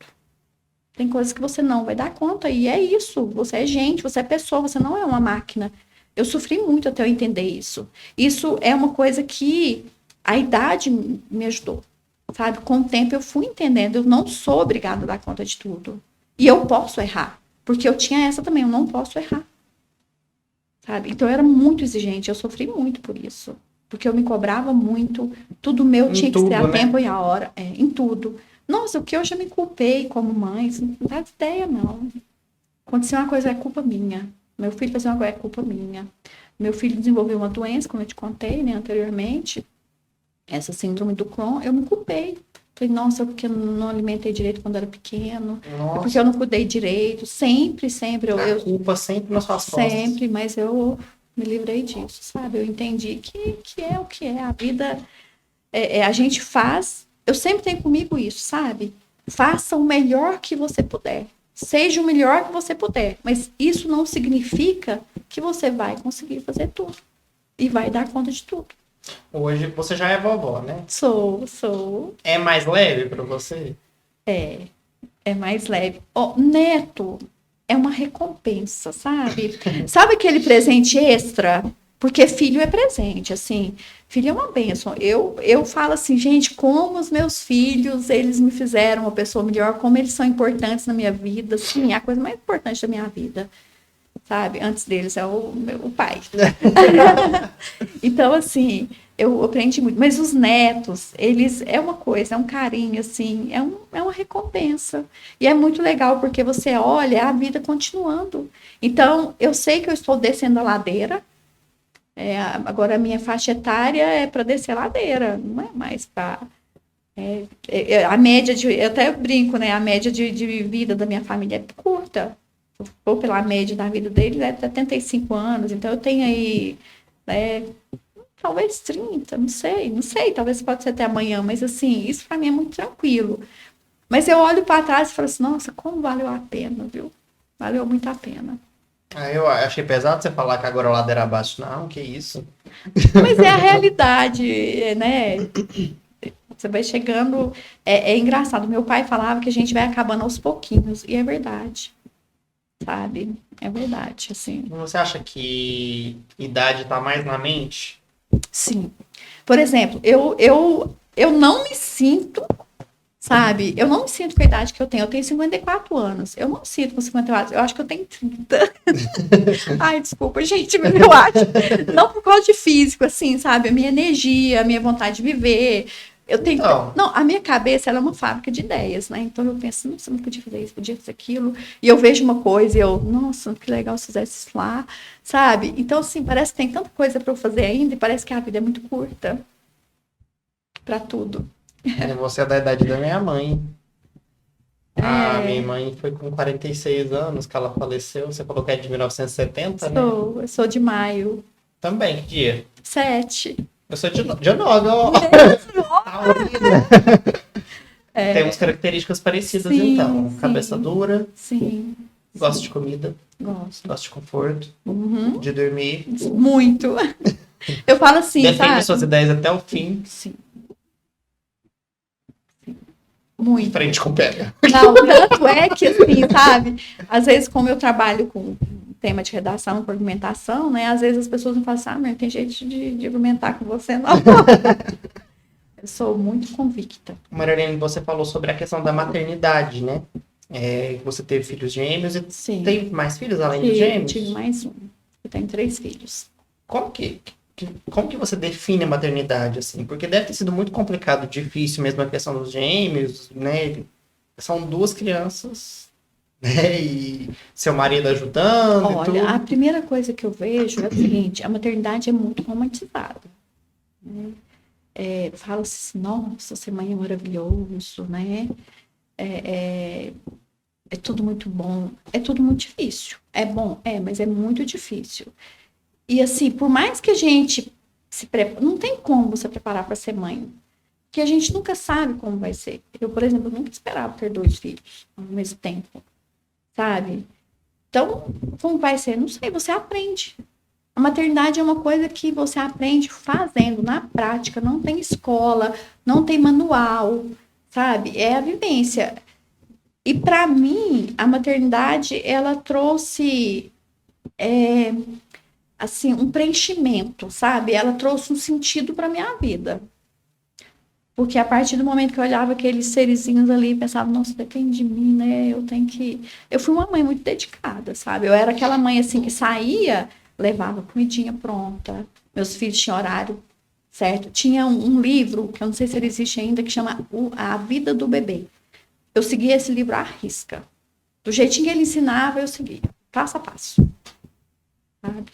Tem coisas que você não vai dar conta, e é isso. Você é gente, você é pessoa, você não é uma máquina. Eu sofri muito até eu entender isso. Isso é uma coisa que a idade me ajudou, sabe? Com o tempo eu fui entendendo, eu não sou obrigada a dar conta de tudo. E eu posso errar, porque eu tinha essa também, eu não posso errar, sabe? Então eu era muito exigente, eu sofri muito por isso. Porque eu me cobrava muito, tudo meu tinha que ser a tempo e a hora, em tudo. Nossa, o que eu já me culpei como mãe, não dá ideia, não. Aconteceu uma coisa, é culpa minha. Meu filho fazia uma coisa, é culpa minha. Meu filho desenvolveu uma doença, como eu te contei, né, anteriormente, essa síndrome do Crohn, eu me culpei. Falei, nossa, porque eu não alimentei direito quando era pequeno, porque eu não cuidei direito, sempre. A culpa sempre nas suas costas. Sempre, mas eu me livrei disso, sabe? Eu entendi que é o que é. A vida, a gente faz... Eu sempre tenho comigo isso, sabe? Faça o melhor que você puder. Seja o melhor que você puder. Mas isso não significa que você vai conseguir fazer tudo. E vai dar conta de tudo. Hoje você já é vovó, né? Sou. É mais leve para você? É mais leve. Neto é uma recompensa, sabe? Sabe aquele presente extra? Porque filho é presente, assim. Filho é uma bênção. Eu falo assim, gente, como os meus filhos, eles me fizeram uma pessoa melhor, como eles são importantes na minha vida. Sim, é a coisa mais importante da minha vida, sabe? Antes deles é o pai. Então, assim, eu aprendi muito. Mas os netos, eles, é uma coisa, é um carinho, assim, é uma recompensa. E é muito legal, porque você olha a vida continuando. Então, eu sei que eu estou descendo a ladeira. Agora, a minha faixa etária é para descer a ladeira, não é mais para... a média eu até brinco, né? A média de vida da minha família é curta. Ou pela média da vida deles é 75 anos. Então, eu tenho aí, talvez 30, não sei. Talvez pode ser até amanhã, mas assim, isso para mim é muito tranquilo. Mas eu olho para trás e falo assim, nossa, como valeu a pena, viu? Valeu muito a pena. Eu achei pesado você falar que agora a ladeira abaixo. Não, que isso. Mas é a realidade, né? Você vai chegando... É engraçado. Meu pai falava que a gente vai acabando aos pouquinhos. E é verdade. Sabe? É verdade, assim. Você acha que idade tá mais na mente? Sim. Por exemplo, eu não me sinto... Sabe? Eu não me sinto com a idade que eu tenho. Eu tenho 54 anos. Eu não me sinto com 54. Eu acho que eu tenho 30. Ai, desculpa, gente. Eu acho. Não por causa de físico, assim, sabe? A minha energia, a minha vontade de viver. Eu tenho. Não, a minha cabeça ela é uma fábrica de ideias, né? Então eu penso, nossa, eu não podia fazer isso, podia fazer aquilo. E eu vejo uma coisa e eu, nossa, que legal se fizesse isso lá, sabe? Então, assim, parece que tem tanta coisa para eu fazer ainda e parece que a vida é muito curta para tudo. Você é da idade da minha mãe. A minha mãe foi com 46 anos que ela faleceu. Você falou que é de 1970, né? Eu sou de maio. Também, que dia? 7. Eu sou de 9, ó. Temos características parecidas, sim, então. sim. Cabeça dura. Sim. Gosto de comida. Gosto de conforto. Uhum. De dormir. Muito. Eu falo assim, defende sabe? suas ideias até o fim. Sim. Muito. Frente com pega. Não, tanto é que, assim, sabe? Às vezes, como eu trabalho com tema de redação, com argumentação, né? Às vezes as pessoas não falam assim, mas não tem jeito de argumentar com você, não. Eu sou muito convicta. Marilene, você falou sobre a questão da maternidade, né? Você teve filhos gêmeos e Sim. teve mais filhos além dos gêmeos? Tive mais um. Eu tenho 3 filhos. Como que você define a maternidade, assim? Porque deve ter sido muito complicado, difícil mesmo a questão dos gêmeos, né? São 2 crianças, né? E seu marido ajudando e tudo. Olha, a primeira coisa que eu vejo é o seguinte, a maternidade é muito romantizada. Né? Fala-se assim, nossa, ser mãe é maravilhoso, né? É tudo muito bom, é tudo muito difícil. É bom, mas é muito difícil. E assim, por mais que a gente se prepare, não tem como você preparar para ser mãe, porque a gente nunca sabe como vai ser. Eu, por exemplo, nunca esperava ter 2 filhos ao mesmo tempo, sabe? Então, como vai ser? Não sei, você aprende. A maternidade é uma coisa que você aprende fazendo, na prática, não tem escola, não tem manual, sabe? É a vivência. E para mim, a maternidade, ela trouxe assim, um preenchimento, sabe? Ela trouxe um sentido para minha vida. Porque a partir do momento que eu olhava aqueles serizinhos ali, pensava, nossa, depende de mim, né? Eu tenho que... Eu fui uma mãe muito dedicada, sabe? Eu era aquela mãe, assim, que saía, levava comidinha pronta, meus filhos tinham horário certo. Tinha um livro, que eu não sei se ele existe ainda, que chama A Vida do Bebê. Eu seguia esse livro à risca. Do jeitinho que ele ensinava, eu seguia. Passo a passo. Sabe?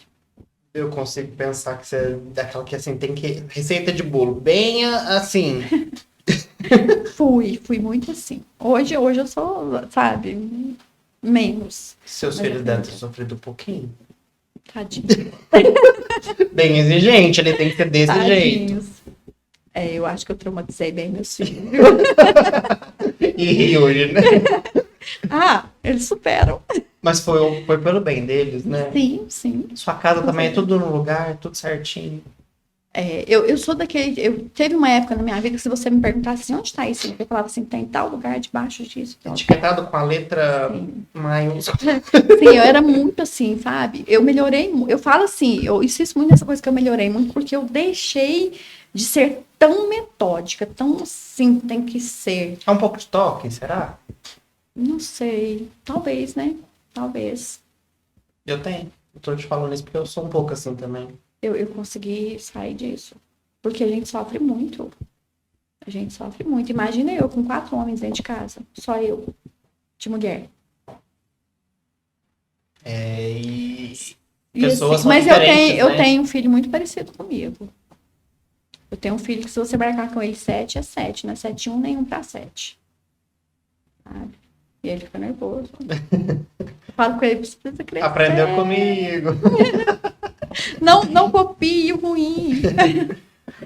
Eu consigo pensar que você é daquela que, assim, tem que... Receita de bolo, bem assim. Fui muito assim. Hoje eu sou, sabe, menos. Seus filhos devem ter sofrido um pouquinho. Tadinho. Bem exigente, ele tem que ser desse Tadinhos. jeito. Eu acho que eu traumatizei bem meus filhos. E ri hoje, né? Eles superam. Mas foi pelo bem deles, né? Sim, sim. Sua casa também é tudo no lugar, tudo certinho. Eu sou daquele... Teve uma época na minha vida que se você me perguntasse assim, onde está isso? Eu falava assim, tem tal lugar debaixo disso. Etiquetado com a letra maiúscula. Sim, eu era muito assim, sabe? Eu melhorei, eu falo assim, eu insisto muito nessa coisa que eu melhorei muito, porque eu deixei de ser tão metódica, tão assim, tem que ser. É um pouco de toque, será? Não sei, talvez, né? Talvez. Eu tenho. Eu tô te falando isso porque eu sou um pouco assim também. Eu consegui sair disso. Porque a gente sofre muito. A gente sofre muito. Imagina eu com 4 homens dentro de casa. Só eu, de mulher. E E pessoas assim, são mas diferentes, eu né? tenho um filho muito parecido comigo. Eu tenho um filho que se você marcar com ele 7, é 7. Não é 7 1, nenhum pra 7. Sabe? E ele fica nervoso. Eu falo com ele, precisa crescer. Aprendeu comigo. Não copie o ruim.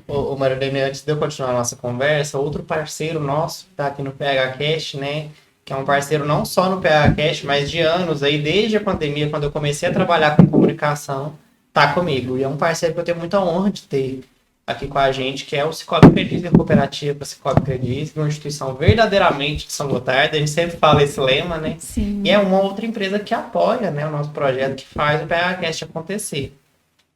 Ô Marilene, antes de eu continuar a nossa conversa, outro parceiro nosso que tá aqui no PHCast, né? Que é um parceiro não só no PHCast, mas de anos aí, desde a pandemia, quando eu comecei a trabalhar com comunicação, tá comigo. E é um parceiro que eu tenho muita honra de ter aqui com a gente, que é o Cicobi Credis, a Cooperativa Cicobi Credis, uma instituição verdadeiramente de São Gotardo. A gente sempre fala esse lema, né? Sim. E é uma outra empresa que apoia, né, o nosso projeto, que faz o PHCast acontecer.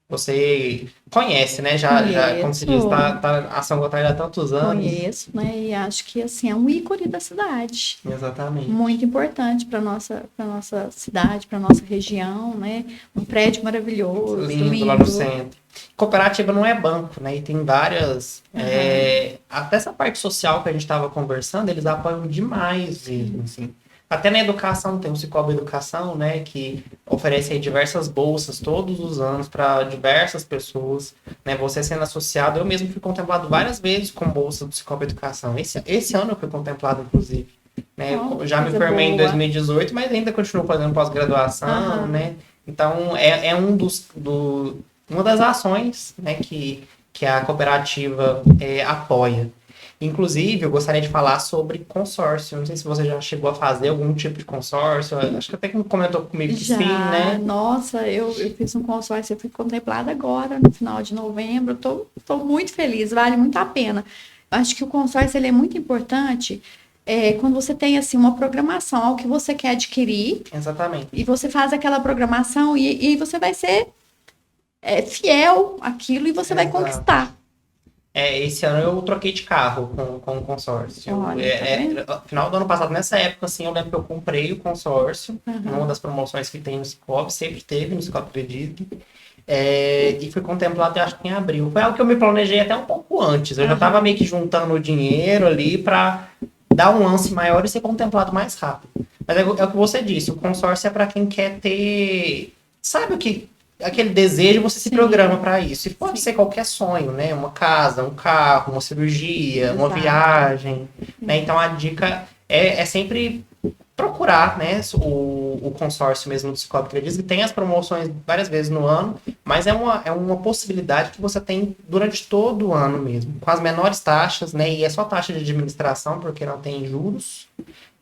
Você conhece, né? Já como se diz, tá a São Gotardo há tantos anos. Conheço, né? E acho que assim é um ícone da cidade. Exatamente. Muito importante para nossa cidade, para nossa região, né? Um prédio maravilhoso, Lindo lá no centro. Cooperativa não é banco, né? E tem várias. Até essa parte social que a gente estava conversando, eles apoiam demais mesmo, assim. Até na educação, tem o Cicobi Educação, né, que oferece aí diversas bolsas todos os anos para diversas pessoas, né, você sendo associado, eu mesmo fui contemplado várias vezes com bolsa do Cicobi Educação, esse ano eu fui contemplado, inclusive, né, eu já me formei em 2018, mas ainda continuo fazendo pós-graduação, né, então uma das ações, né, que a cooperativa apoia. Inclusive, eu gostaria de falar sobre consórcio. Não sei se você já chegou a fazer algum tipo de consórcio. Acho que até que comentou comigo que sim, né? Nossa, eu fiz um consórcio, eu fui contemplada agora, no final de novembro. Tô muito feliz, vale muito a pena. Eu acho que o consórcio ele é muito importante quando você tem assim uma programação, algo que você quer adquirir, Exatamente. e você faz aquela programação e você vai ser fiel àquilo e você vai Exato. conquistar. Esse ano eu troquei de carro com o consórcio. Olha, tá Final do ano passado, nessa época, assim, eu lembro que eu comprei o consórcio, Uhum. numa das promoções que tem no Cicobi, sempre teve no Cicobi Acredito. E fui contemplado, eu acho que em abril. Foi algo que eu me planejei até um pouco antes. Eu já estava meio que juntando o dinheiro ali para dar um lance maior e ser contemplado mais rápido. Mas é o que você disse, o consórcio é para quem quer ter... Sabe o que... Aquele desejo, você se Sim. programa para isso. E pode Sim. ser qualquer sonho, né? Uma casa, um carro, uma cirurgia, uma Exato. viagem. Né? Então a dica é sempre procurar, né, o consórcio mesmo do Cicobi Acredito, que tem as promoções várias vezes no ano, mas é uma possibilidade que você tem durante todo o ano mesmo, com as menores taxas, né, e é só taxa de administração, porque não tem juros,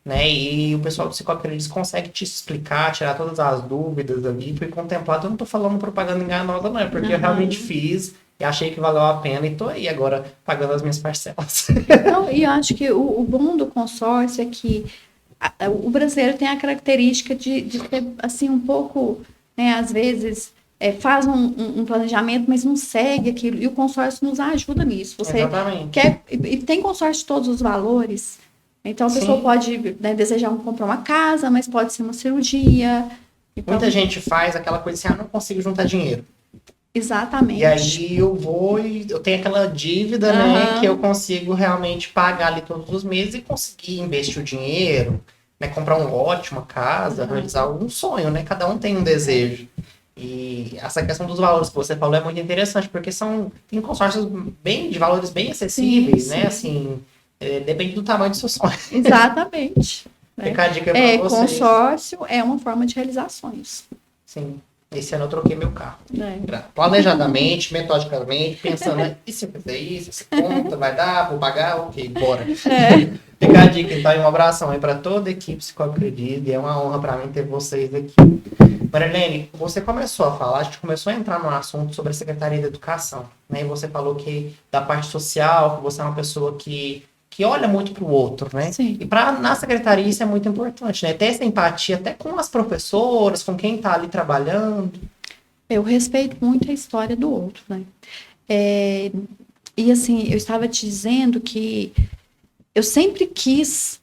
né, e o pessoal do Cicobi Acredito consegue te explicar, tirar todas as dúvidas ali, fui contemplado, eu não tô falando propaganda enganosa não, é porque eu realmente fiz, e achei que valeu a pena, e tô aí agora pagando as minhas parcelas. Não, e eu acho que o bom do consórcio é que o brasileiro tem a característica de ser, assim, um pouco, né, às vezes, faz um planejamento, mas não segue aquilo, e o consórcio nos ajuda nisso. Você Exatamente. quer, e tem consórcio de todos os valores, então a pessoa pode, né, desejar comprar uma casa, mas pode ser uma cirurgia. Então, muita gente faz aquela coisa assim, não consigo juntar dinheiro. Exatamente. E aí eu vou e eu tenho aquela dívida, né, que eu consigo realmente pagar ali todos os meses e conseguir investir o dinheiro, né, comprar um lote, uma casa, realizar um sonho, né, cada um tem um desejo. E essa questão dos valores que você falou é muito interessante, porque tem consórcios de valores bem acessíveis, né, assim, depende do tamanho do seu sonho. Exatamente. Fica a dica pra vocês. Consórcio é uma forma de realizar sonhos. Sim. Esse ano eu troquei meu carro. Planejadamente, metodicamente, pensando, e se eu fizer isso, essa conta vai dar, vou pagar, ok, bora. Fica a dica, então, e um abração aí para toda a equipe Cicobi Acredito, e é uma honra para mim ter vocês aqui. Marilene, você começou a falar, a gente começou a entrar no assunto sobre a Secretaria da Educação, né? E você falou que da parte social, que você é uma pessoa que olha muito para o outro, né? Sim. E na secretaria isso é muito importante, né? Ter essa empatia até com as professoras, com quem está ali trabalhando. Eu respeito muito a história do outro, né? E assim, eu estava te dizendo que eu sempre quis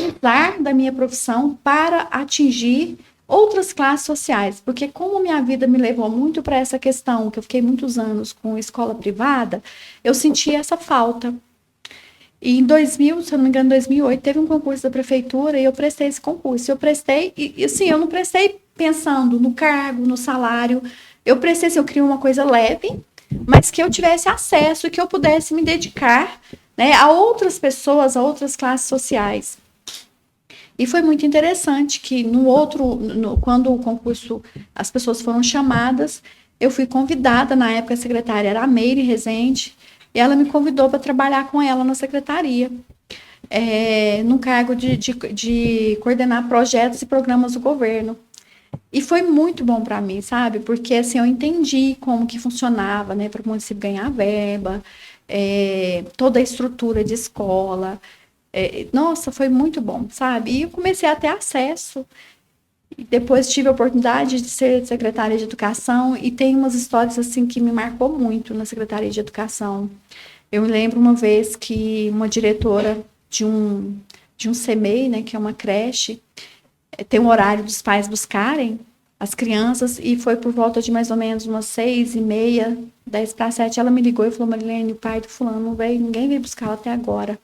usar da minha profissão para atingir outras classes sociais, porque como minha vida me levou muito para essa questão, que eu fiquei muitos anos com escola privada, eu senti essa falta. E em 2000, se eu não me engano, em 2008, teve um concurso da prefeitura e eu prestei esse concurso. Eu prestei, e assim, eu não prestei pensando no cargo, no salário. Eu prestei, assim, eu queria uma coisa leve, mas que eu tivesse acesso e que eu pudesse me dedicar, né, a outras pessoas, a outras classes sociais. E foi muito interessante que quando o concurso, as pessoas foram chamadas, eu fui convidada, na época a secretária era a Meire Rezende, e ela me convidou para trabalhar com ela na secretaria, no cargo de coordenar projetos e programas do governo. E foi muito bom para mim, sabe? Porque assim, eu entendi como que funcionava, né, para o município ganhar verba, toda a estrutura de escola. Nossa, foi muito bom, sabe? E eu comecei a ter acesso. Depois tive a oportunidade de ser secretária de educação e tem umas histórias assim que me marcou muito na secretaria de educação. Eu me lembro uma vez que uma diretora de um CMEI, né, que é uma creche, tem um horário dos pais buscarem as crianças e foi por volta de mais ou menos umas 6h30, 6:50, ela me ligou e falou: Marilene, o pai do fulano não veio, ninguém veio buscá-la até agora.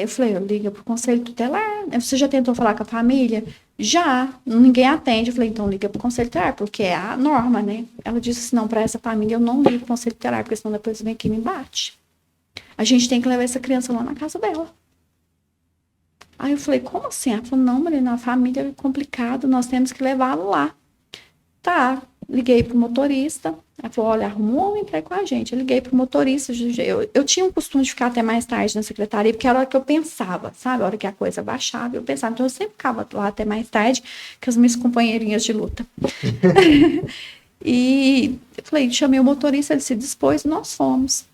Eu falei: liga pro conselho tutelar. Você já tentou falar com a família? Já, ninguém atende. Eu falei: então liga pro conselho tutelar, porque é a norma, né? Ela disse assim: não, para essa família eu não ligo pro conselho tutelar, porque senão depois vem aqui e me bate. A gente tem que levar essa criança lá na casa dela. Aí eu falei: como assim? Ela falou: não, Marina, a família é complicado, nós temos que levá-lo lá. Tá, liguei pro motorista. Ela falou: olha, arrumou um emprego com a gente. Eu liguei pro motorista. Eu tinha um costume de ficar até mais tarde na secretaria, porque era a hora que eu pensava, sabe? A hora que a coisa baixava, eu pensava. Então, eu sempre ficava lá até mais tarde com as minhas companheirinhas de luta. E eu falei, chamei o motorista, ele se dispôs, nós fomos.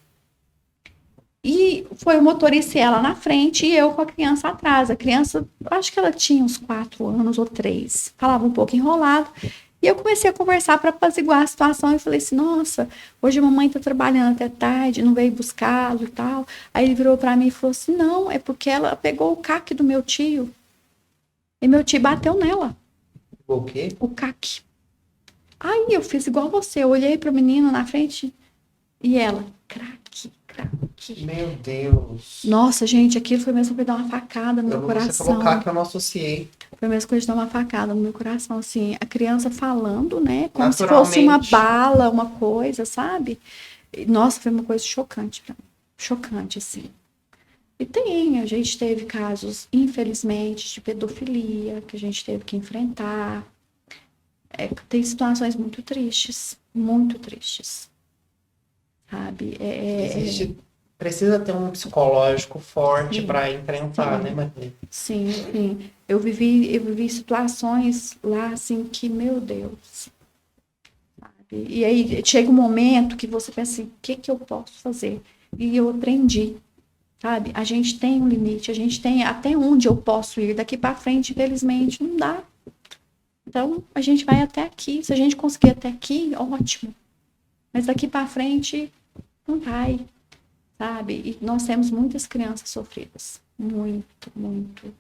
E foi o motorista e ela na frente e eu com a criança atrás. A criança, eu acho que ela tinha uns 4 anos ou 3. Falava um pouco enrolado. E eu comecei a conversar para apaziguar a situação e falei assim, nossa, hoje a mamãe está trabalhando até tarde, não veio buscá-lo e tal. Aí ele virou para mim e falou assim, não, é porque ela pegou o caque do meu tio. E meu tio bateu nela. O quê? O caque. Aí eu fiz igual você, eu olhei para o menino na frente e ela, craque, craque. Meu Deus. Nossa, gente, aquilo foi mesmo para dar uma facada no meu Você coração. colocar que eu não associei. Foi mesmo coisa de dar uma facada no meu coração, assim, a criança falando, né, como se fosse uma Naturalmente. bala, uma coisa, sabe? E, nossa, foi uma coisa chocante pra mim. Chocante, assim. E a gente teve casos, infelizmente, de pedofilia, que a gente teve que enfrentar. Tem situações muito tristes, sabe? Precisa ter um psicológico forte Sim, para enfrentar, sim. né, Matheus? Sim, sim. Eu vivi situações lá, assim, que, meu Deus. Sabe? E aí chega um momento que você pensa assim, o que que eu posso fazer? E eu aprendi, sabe? A gente tem um limite, a gente tem até onde eu posso ir. Daqui para frente, infelizmente, não dá. Então, a gente vai até aqui. Se a gente conseguir até aqui, ótimo. Mas daqui para frente, não vai, sabe? E nós temos muitas crianças sofridas. Muito, muito.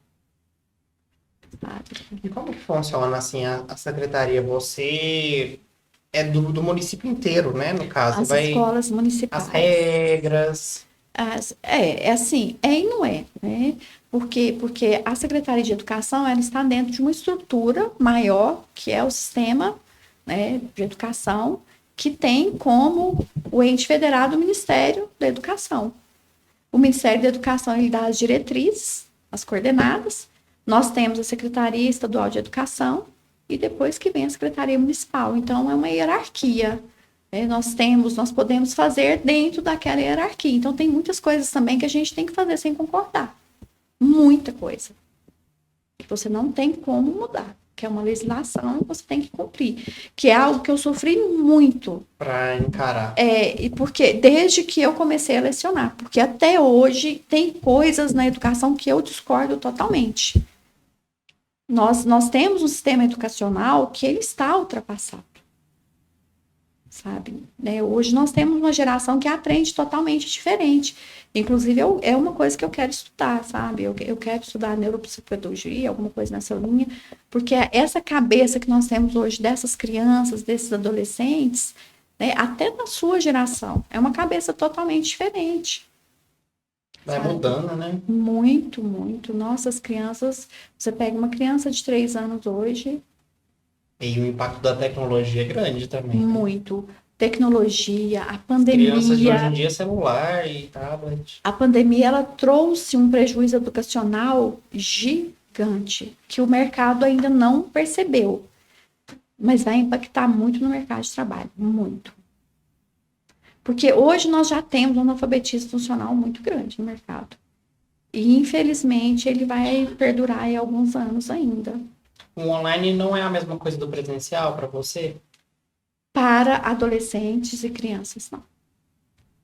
Sabe? E como que funciona, assim, a secretaria? Você é do município inteiro, né, no caso? As Vai escolas as municipais. regras... É assim, é e não é, né? Porque a Secretaria de Educação ela está dentro de uma estrutura maior, que é o sistema, né, de educação, que tem como o ente federado o Ministério da Educação. O Ministério da Educação ele dá as diretrizes, as coordenadas. Nós temos a Secretaria Estadual de Educação e depois que vem a Secretaria Municipal. Então, é uma hierarquia. Nós podemos fazer dentro daquela hierarquia. Então, tem muitas coisas também que a gente tem que fazer sem concordar. Muita coisa. Que você não tem como mudar. Que é uma legislação que você tem que cumprir. Que é algo que eu sofri muito. Para encarar. E porque desde que eu comecei a lecionar. Porque até hoje tem coisas na educação que eu discordo totalmente. Nós temos um sistema educacional que ele está ultrapassado. Sabe? Hoje nós temos uma geração que aprende totalmente diferente. Inclusive, é uma coisa que eu quero estudar, sabe? Eu quero estudar neuropsicopedagogia, alguma coisa nessa linha, porque essa cabeça que nós temos hoje dessas crianças, desses adolescentes, né, até na sua geração, é uma cabeça totalmente diferente. Vai sabe? mudando, né? Muito, muito. Nossas crianças, você pega uma criança de 3 anos hoje, E o impacto da tecnologia é grande também, né? muito. Tecnologia, a As crianças de hoje em pandemia. dia, celular e tablet. A pandemia ela trouxe um prejuízo educacional gigante, que o mercado ainda não percebeu, mas vai impactar muito no mercado de trabalho, muito. Porque hoje nós já temos um analfabetismo funcional muito grande no mercado. E, infelizmente, ele vai perdurar aí alguns anos ainda. O online não é a mesma coisa do presencial para você? Para adolescentes e crianças, não.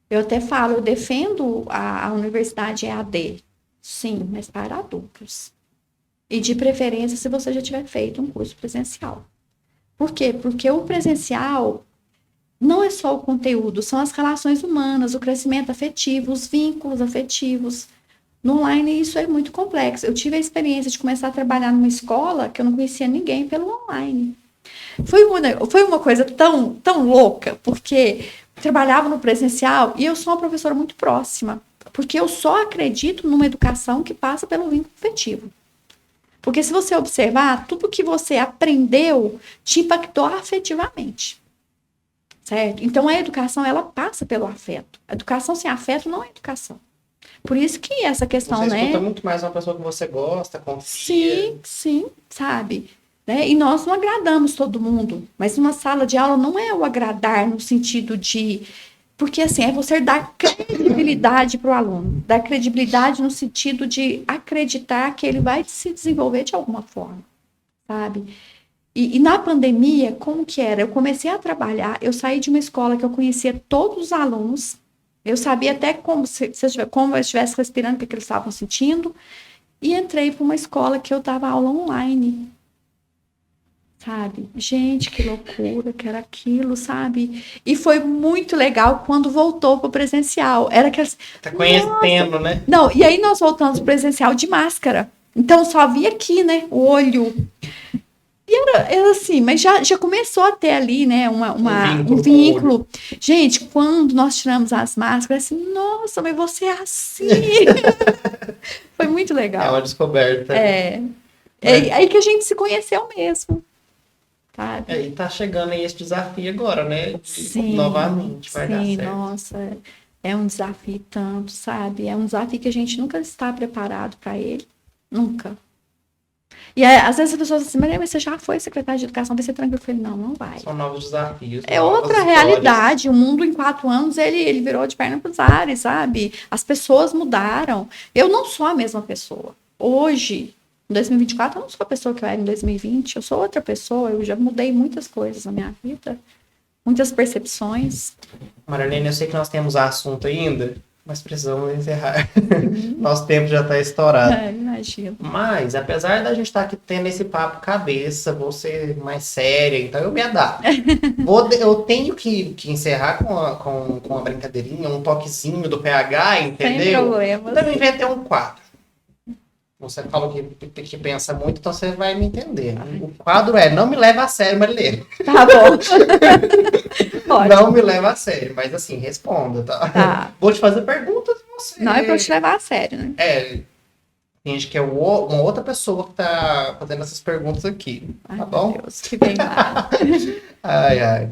Eu até falo, eu defendo a universidade EAD, sim, mas para adultos. E de preferência se você já tiver feito um curso presencial. Por quê? Porque o presencial não é só o conteúdo, são as relações humanas, o crescimento afetivo, os vínculos afetivos. No online isso é muito complexo. Eu tive a experiência de começar a trabalhar numa escola que eu não conhecia ninguém pelo online. Foi uma coisa tão, tão louca, porque trabalhava no presencial e eu sou uma professora muito próxima, porque eu só acredito numa educação que passa pelo vínculo afetivo. Porque se você observar, tudo que você aprendeu te impactou afetivamente. Certo? Então a educação ela passa pelo afeto. A educação sem afeto não é educação. Por isso que essa questão, Você né? escuta muito mais uma pessoa que você gosta, confia. Sim, sabe? E nós não agradamos todo mundo, mas uma sala de aula não é o agradar no sentido de. Porque assim, é você dar credibilidade para o aluno, dar credibilidade no sentido de acreditar que ele vai se desenvolver de alguma forma, sabe? E na pandemia, como que era? Eu comecei a trabalhar, eu saí de uma escola que eu conhecia todos os alunos, Eu sabia até como eu estivesse respirando, o que eles estavam sentindo. E entrei para uma escola que eu dava aula online. Sabe? Gente, que loucura que era aquilo, sabe? E foi muito legal quando voltou para o presencial. Era aquelas... Tá conhecendo, Nossa! né? Não, e aí nós voltamos pro presencial de máscara. Então só via aqui, né? O olho. E era assim, mas já começou a ter ali, né? Um vínculo com o vínculo. Gente, quando nós tiramos as máscaras, assim, nossa, mas você é assim. Foi muito É legal. uma descoberta. É Né? aí que a gente se conheceu mesmo. Sabe? E tá chegando aí esse desafio agora, né? Sim, Novamente, vai dar sim, certo. nossa, é um desafio tanto, sabe? É um desafio que a gente nunca está preparado para ele, nunca. E às vezes as pessoas dizem, Maria, mas você já foi secretária de educação, vai ser tranquilo. Eu falei, não, não vai. São novos desafios. É novas outra histórias. realidade. O mundo em 4 anos, ele virou de perna para os ares, sabe? As pessoas mudaram. Eu não sou a mesma pessoa. Hoje, em 2024, eu não sou a pessoa que eu era em 2020. Eu sou outra pessoa. Eu já mudei muitas coisas na minha vida. Muitas percepções. Marilene, eu sei que nós temos assunto ainda, mas precisamos encerrar. Nosso tempo já está estourado. Imagino. Mas, apesar da gente estar aqui tendo esse papo cabeça, você mais séria, então eu me adapto. Eu tenho que encerrar com uma brincadeirinha, um toquezinho do PH, Sem entendeu? problemas. Então eu inventei um quadro. Você falou que pensa muito, então você vai me entender. O quadro é Não Me Leva a Sério, Marilene. Tá bom. Pode. Não me leva a sério, mas assim, responda, tá? Tá. Vou te fazer perguntas e você... Não é pra eu te levar a sério, né? Finge que é uma outra pessoa que tá fazendo essas perguntas aqui, Ai, tá bom? meu Deus, que bem lá. Ai.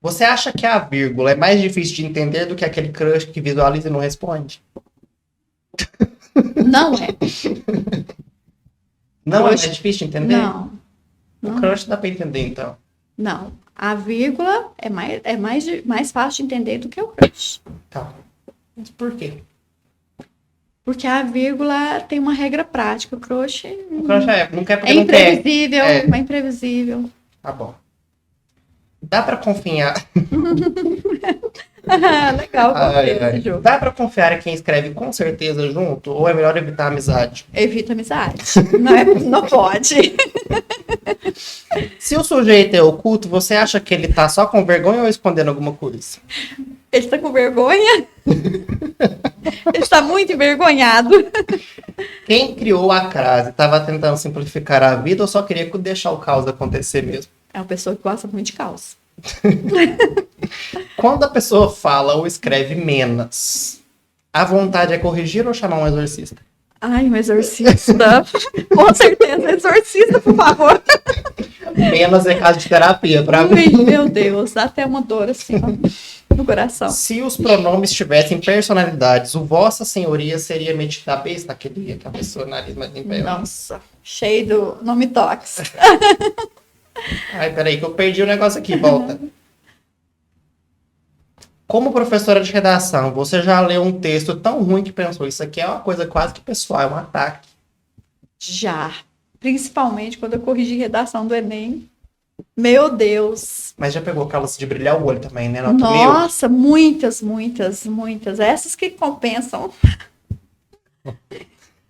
Você acha que a vírgula é mais difícil de entender do que aquele crush que visualiza e não responde? Não é. Não Crush- é mais difícil de entender? Não. O Não. crush dá pra entender, então. Não. A vírgula é mais fácil de entender do que o crush. Tá. Mas por quê? Porque a vírgula tem uma regra prática. O crush O crush não quer porque é não quer. imprevisível. É. É imprevisível. Tá bom. Dá pra confiar... Legal esse jogo. Dá pra confiar em quem escreve com certeza junto? Ou é melhor evitar a amizade? Evita amizade. Não pode. Se o sujeito é oculto, você acha que ele tá só com vergonha ou escondendo alguma coisa? Ele está com vergonha? Ele está muito envergonhado. Quem criou a crase estava tentando simplificar a vida ou só queria deixar o caos acontecer mesmo? É uma pessoa que gosta muito de caos. Quando a pessoa fala ou escreve menos, a vontade é corrigir ou chamar um exorcista? Ai, um exorcista. Com certeza, exorcista, por favor. Menos é caso de terapia pra mim. Ai, meu Deus, dá até uma dor assim, ó, no coração. Se os pronomes tivessem personalidades, o Vossa Senhoria seria mente da besta, aquele a pessoa nariz mais limpo. Nossa, cheio do nome tox. Ai, peraí, que eu perdi o negócio aqui, volta. Como professora de redação, você já leu um texto tão ruim que pensou, isso aqui é uma coisa quase que pessoal, é um ataque. Já. Principalmente quando eu corrigi redação do Enem. Meu Deus. Mas já pegou aquela de brilhar o olho também, né? Nota Nossa, muitas. Essas que compensam.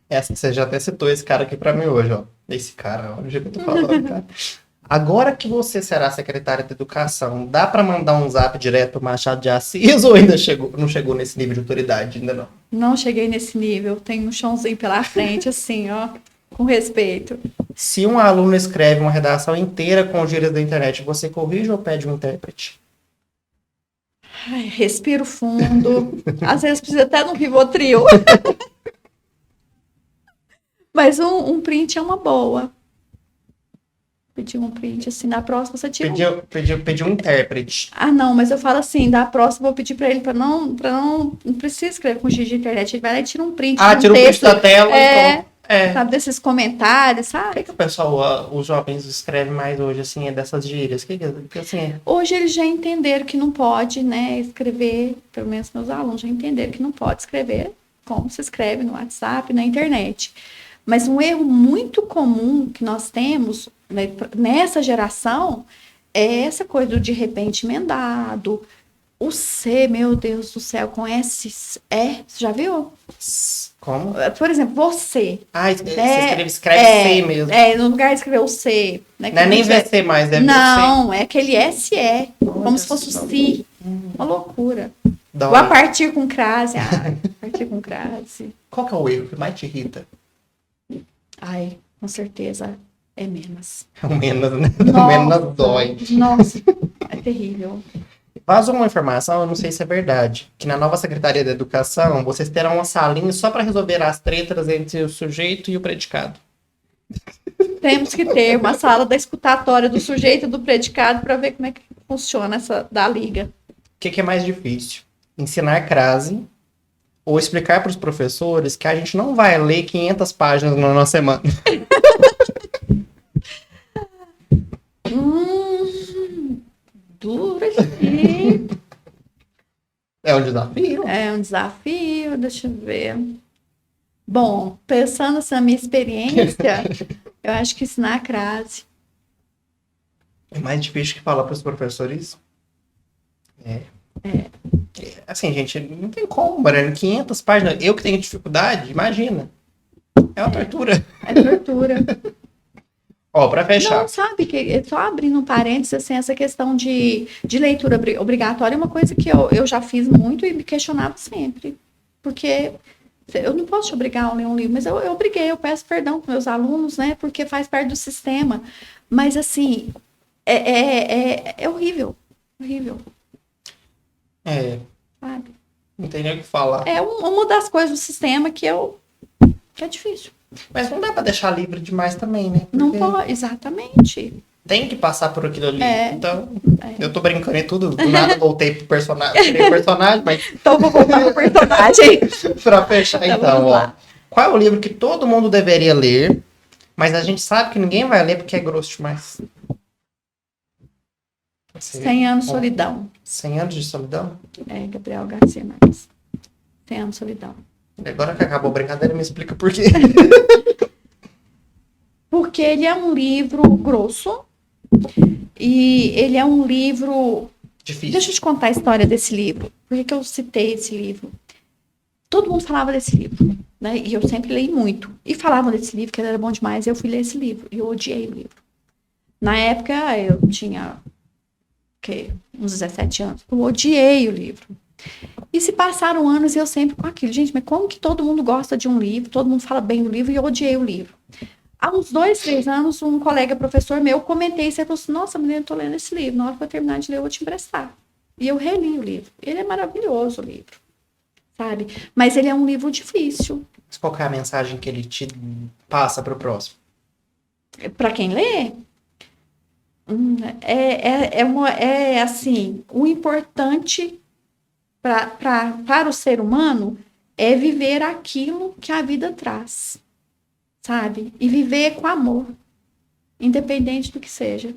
Essa você já até citou esse cara aqui pra mim hoje, ó. Esse cara, ó, do jeito que eu tô falando, cara. Agora que você será secretária de educação, dá pra mandar um zap direto pro Machado de Assis ou ainda não chegou nesse nível de autoridade? Ainda não. Não cheguei nesse nível. Tem um chãozinho pela frente, assim, ó. Com respeito. Se um aluno escreve uma redação inteira com gírias da internet, você corrige ou pede um intérprete? Ai, respiro fundo. Às vezes precisa até de um Rivotril. Mas um print é uma boa. Pedir um print, assim, na próxima você tira Pedi um intérprete. Ah, não, mas eu falo assim, da próxima eu vou pedir pra ele não precisa escrever com giz de internet, ele vai lá e tira um print. Tira um print da tela. Sabe, desses comentários, O sabe? que o pessoal, os jovens escrevem mais hoje, assim, dessas gírias? Que assim, Hoje eles já entenderam que não pode, né, escrever, pelo menos meus alunos já entenderam que não pode escrever como se escreve no WhatsApp, na internet. Mas um erro muito comum que nós temos, né, nessa geração é essa coisa do de repente emendado, O C, meu Deus do céu, com S, você já viu? Como? Por exemplo, você. Ah, você escreve C mesmo. No lugar de escrever o C. Né, Não é nem VC mais, é VC. Não, é aquele SE, como se fosse o si. Uma loucura. Ou a partir com crase. A partir com crase. Qual que é o erro que mais te irrita? Ai, com certeza é menos. É o menos, né? Nossa, o menos dói. Nossa, é terrível. Vazou uma informação, eu não sei se é verdade, que na nova Secretaria da Educação, vocês terão uma salinha só para resolver as tretas entre o sujeito e o predicado. Temos que ter uma sala da escutatória do sujeito e do predicado para ver como é que funciona essa da liga. O que é mais difícil? Ensinar crase ou explicar para os professores que a gente não vai ler 500 páginas na semana? Duro aqui. É um desafio. É um desafio, deixa eu ver. Bom, pensando assim, na minha experiência, eu acho que ensinar a crase. É mais difícil que falar para os professores. Assim, gente, não tem como, Mariana. 500 páginas. Eu que tenho dificuldade, imagina. É uma tortura. É tortura. Ó, pra fechar. Não, sabe, que só abrindo um parênteses, assim, essa questão de leitura obrigatória é uma coisa que eu já fiz muito e me questionava sempre. Porque eu não posso te obrigar a ler um livro, mas eu obriguei, eu peço perdão para meus alunos, né? Porque faz parte do sistema. Mas, assim, é horrível. Horrível. Sabe? Não tem nem o que falar. É uma das coisas do sistema que é difícil. Mas não dá pra deixar livre demais também, né? Porque Não pode, exatamente. tem que passar por aquilo ali. Então, É. eu tô brincando em tudo. Do nada voltei pro personagem. Tirei o personagem, mas Então, vou voltar pro personagem. pra fechar, Então, então, vamos ó. lá. Qual é o livro que todo mundo deveria ler, mas a gente sabe que ninguém vai ler porque é grosso demais? 100 anos de solidão. 100 anos de solidão? É, Gabriel Garcia Marques. 100 anos de solidão. Agora que acabou a brincadeira, me explica por quê. Porque ele é um livro grosso e ele é um livro... Difícil. Deixa eu te contar a história desse livro. Por que eu citei esse livro? Todo mundo falava desse livro, né? E eu sempre leio muito. E falavam desse livro, que ele era bom demais. Eu fui ler esse livro e eu odiei o livro. Na época, eu tinha uns 17 anos. Eu odiei o livro. E se passaram anos e eu sempre com aquilo. Gente, mas como que todo mundo gosta de um livro, todo mundo fala bem do livro e eu odiei o livro? Há uns 2, 3 anos, um colega professor meu, comentei isso e ele falou assim, nossa, menina, eu tô lendo esse livro. Na hora que eu terminar de ler, eu vou te emprestar. E eu reli o livro. Ele é maravilhoso, o livro. Sabe? Mas ele é um livro difícil. Mas qual que é a mensagem que ele te passa pro próximo? Para quem lê, assim, o importante para o ser humano é viver aquilo que a vida traz, sabe? E viver com amor, independente do que seja.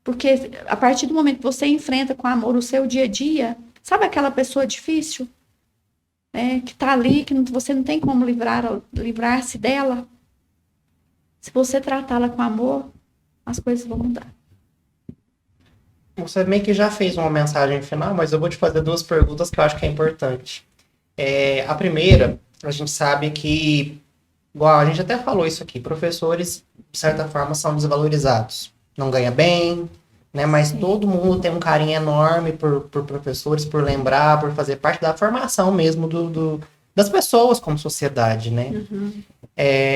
Porque a partir do momento que você enfrenta com amor o seu dia a dia, sabe aquela pessoa difícil, que está ali, que você não tem como livrar-se dela? Se você tratá-la com amor, as coisas vão mudar. Você meio que já fez uma mensagem final, mas eu vou te fazer 2 perguntas que eu acho que é importante. A primeira, a gente sabe que, igual a gente até falou isso aqui, professores, de certa forma, são desvalorizados. Não ganha bem, né? Mas sim, todo mundo tem um carinho enorme por professores, por lembrar, por fazer parte da formação mesmo das pessoas como sociedade, né? Uhum.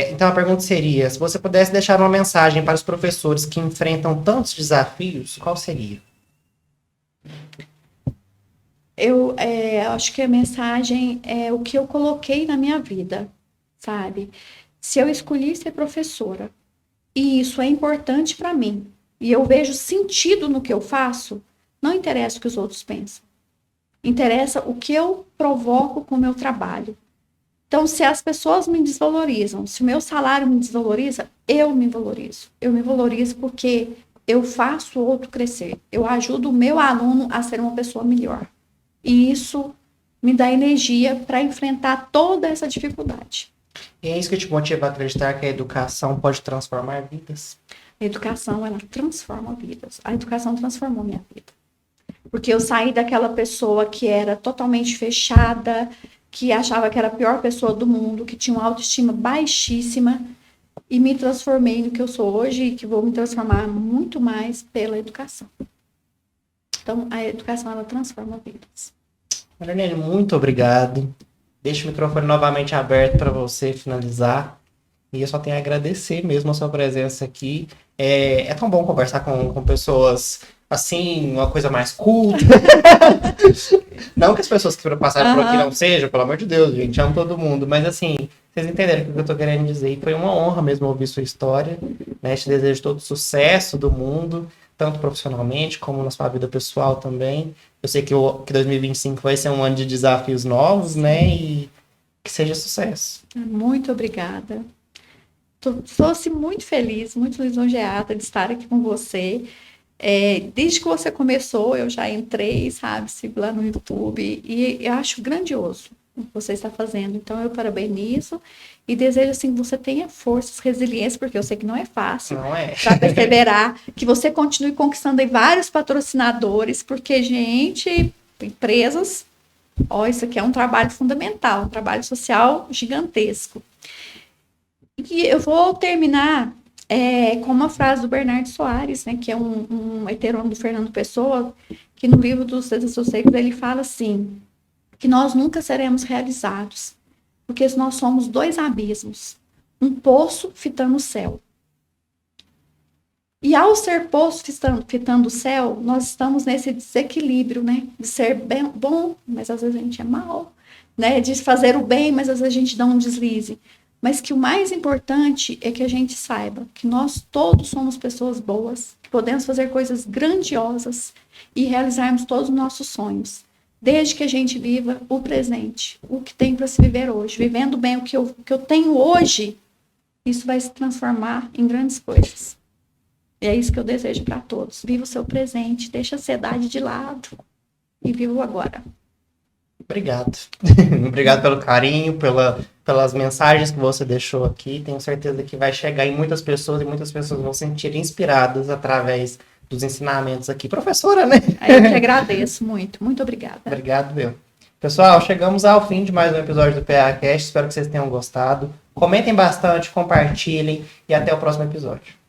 Então a pergunta seria, se você pudesse deixar uma mensagem para os professores que enfrentam tantos desafios, qual seria? Eu acho que a mensagem é o que eu coloquei na minha vida, sabe? Se eu escolhi ser professora, e isso é importante para mim, e eu vejo sentido no que eu faço, não interessa o que os outros pensam. Interessa o que eu provoco com o meu trabalho. Então, se as pessoas me desvalorizam, se o meu salário me desvaloriza, eu me valorizo. Eu me valorizo porque eu faço o outro crescer. Eu ajudo o meu aluno a ser uma pessoa melhor. E isso me dá energia para enfrentar toda essa dificuldade. E é isso que te motiva a acreditar que a educação pode transformar vidas? A educação, ela transforma vidas. A educação transformou minha vida. Porque eu saí daquela pessoa que era totalmente fechada, que achava que era a pior pessoa do mundo, que tinha uma autoestima baixíssima, e me transformei no que eu sou hoje e que vou me transformar muito mais pela educação. Então, a educação, ela transforma vidas. Marlene, muito obrigado. Deixo o microfone novamente aberto para você finalizar. E eu só tenho a agradecer mesmo a sua presença aqui. É tão bom conversar com pessoas assim, uma coisa mais culta. Não que as pessoas que passaram por aqui não sejam, pelo amor de Deus, gente, amo todo mundo. Mas assim, vocês entenderam o que eu tô querendo dizer. E foi uma honra mesmo ouvir sua história. Né? Te desejo todo o sucesso do mundo, tanto profissionalmente como na sua vida pessoal também. Eu sei que 2025 vai ser um ano de desafios novos, né? E que seja sucesso. Muito obrigada. Estou muito feliz, muito lisonjeada de estar aqui com você. Desde que você começou, eu já entrei, sabe, sigo lá no YouTube, e eu acho grandioso o que você está fazendo. Então, eu parabenizo e desejo, assim, que você tenha forças, resiliência, porque eu sei que não é fácil, para perseverar, que você continue conquistando aí vários patrocinadores, porque, gente, empresas, isso aqui é um trabalho fundamental, um trabalho social gigantesco. E eu vou terminar com uma frase do Bernardo Soares, né, que é um heterônimo do Fernando Pessoa, que no livro dos Desassossegos ele fala assim, que nós nunca seremos realizados, porque nós somos dois abismos, um poço fitando o céu. E ao ser poço fitando o céu, nós estamos nesse desequilíbrio, né, de ser bom, mas às vezes a gente é mal, né, de fazer o bem, mas às vezes a gente dá um deslize. Mas que o mais importante é que a gente saiba que nós todos somos pessoas boas, que podemos fazer coisas grandiosas e realizarmos todos os nossos sonhos, desde que a gente viva o presente, o que tem para se viver hoje. Vivendo bem o que eu tenho hoje, isso vai se transformar em grandes coisas. E é isso que eu desejo para todos. Viva o seu presente, deixa a ansiedade de lado e viva o agora. Obrigado. Obrigado pelo carinho, pelas mensagens que você deixou aqui. Tenho certeza que vai chegar em muitas pessoas e muitas pessoas vão se sentir inspiradas através dos ensinamentos aqui. Professora, né? Eu que agradeço muito. Muito obrigada. Obrigado, meu. Pessoal, chegamos ao fim de mais um episódio do PAcast. Espero que vocês tenham gostado. Comentem bastante, compartilhem e até o próximo episódio.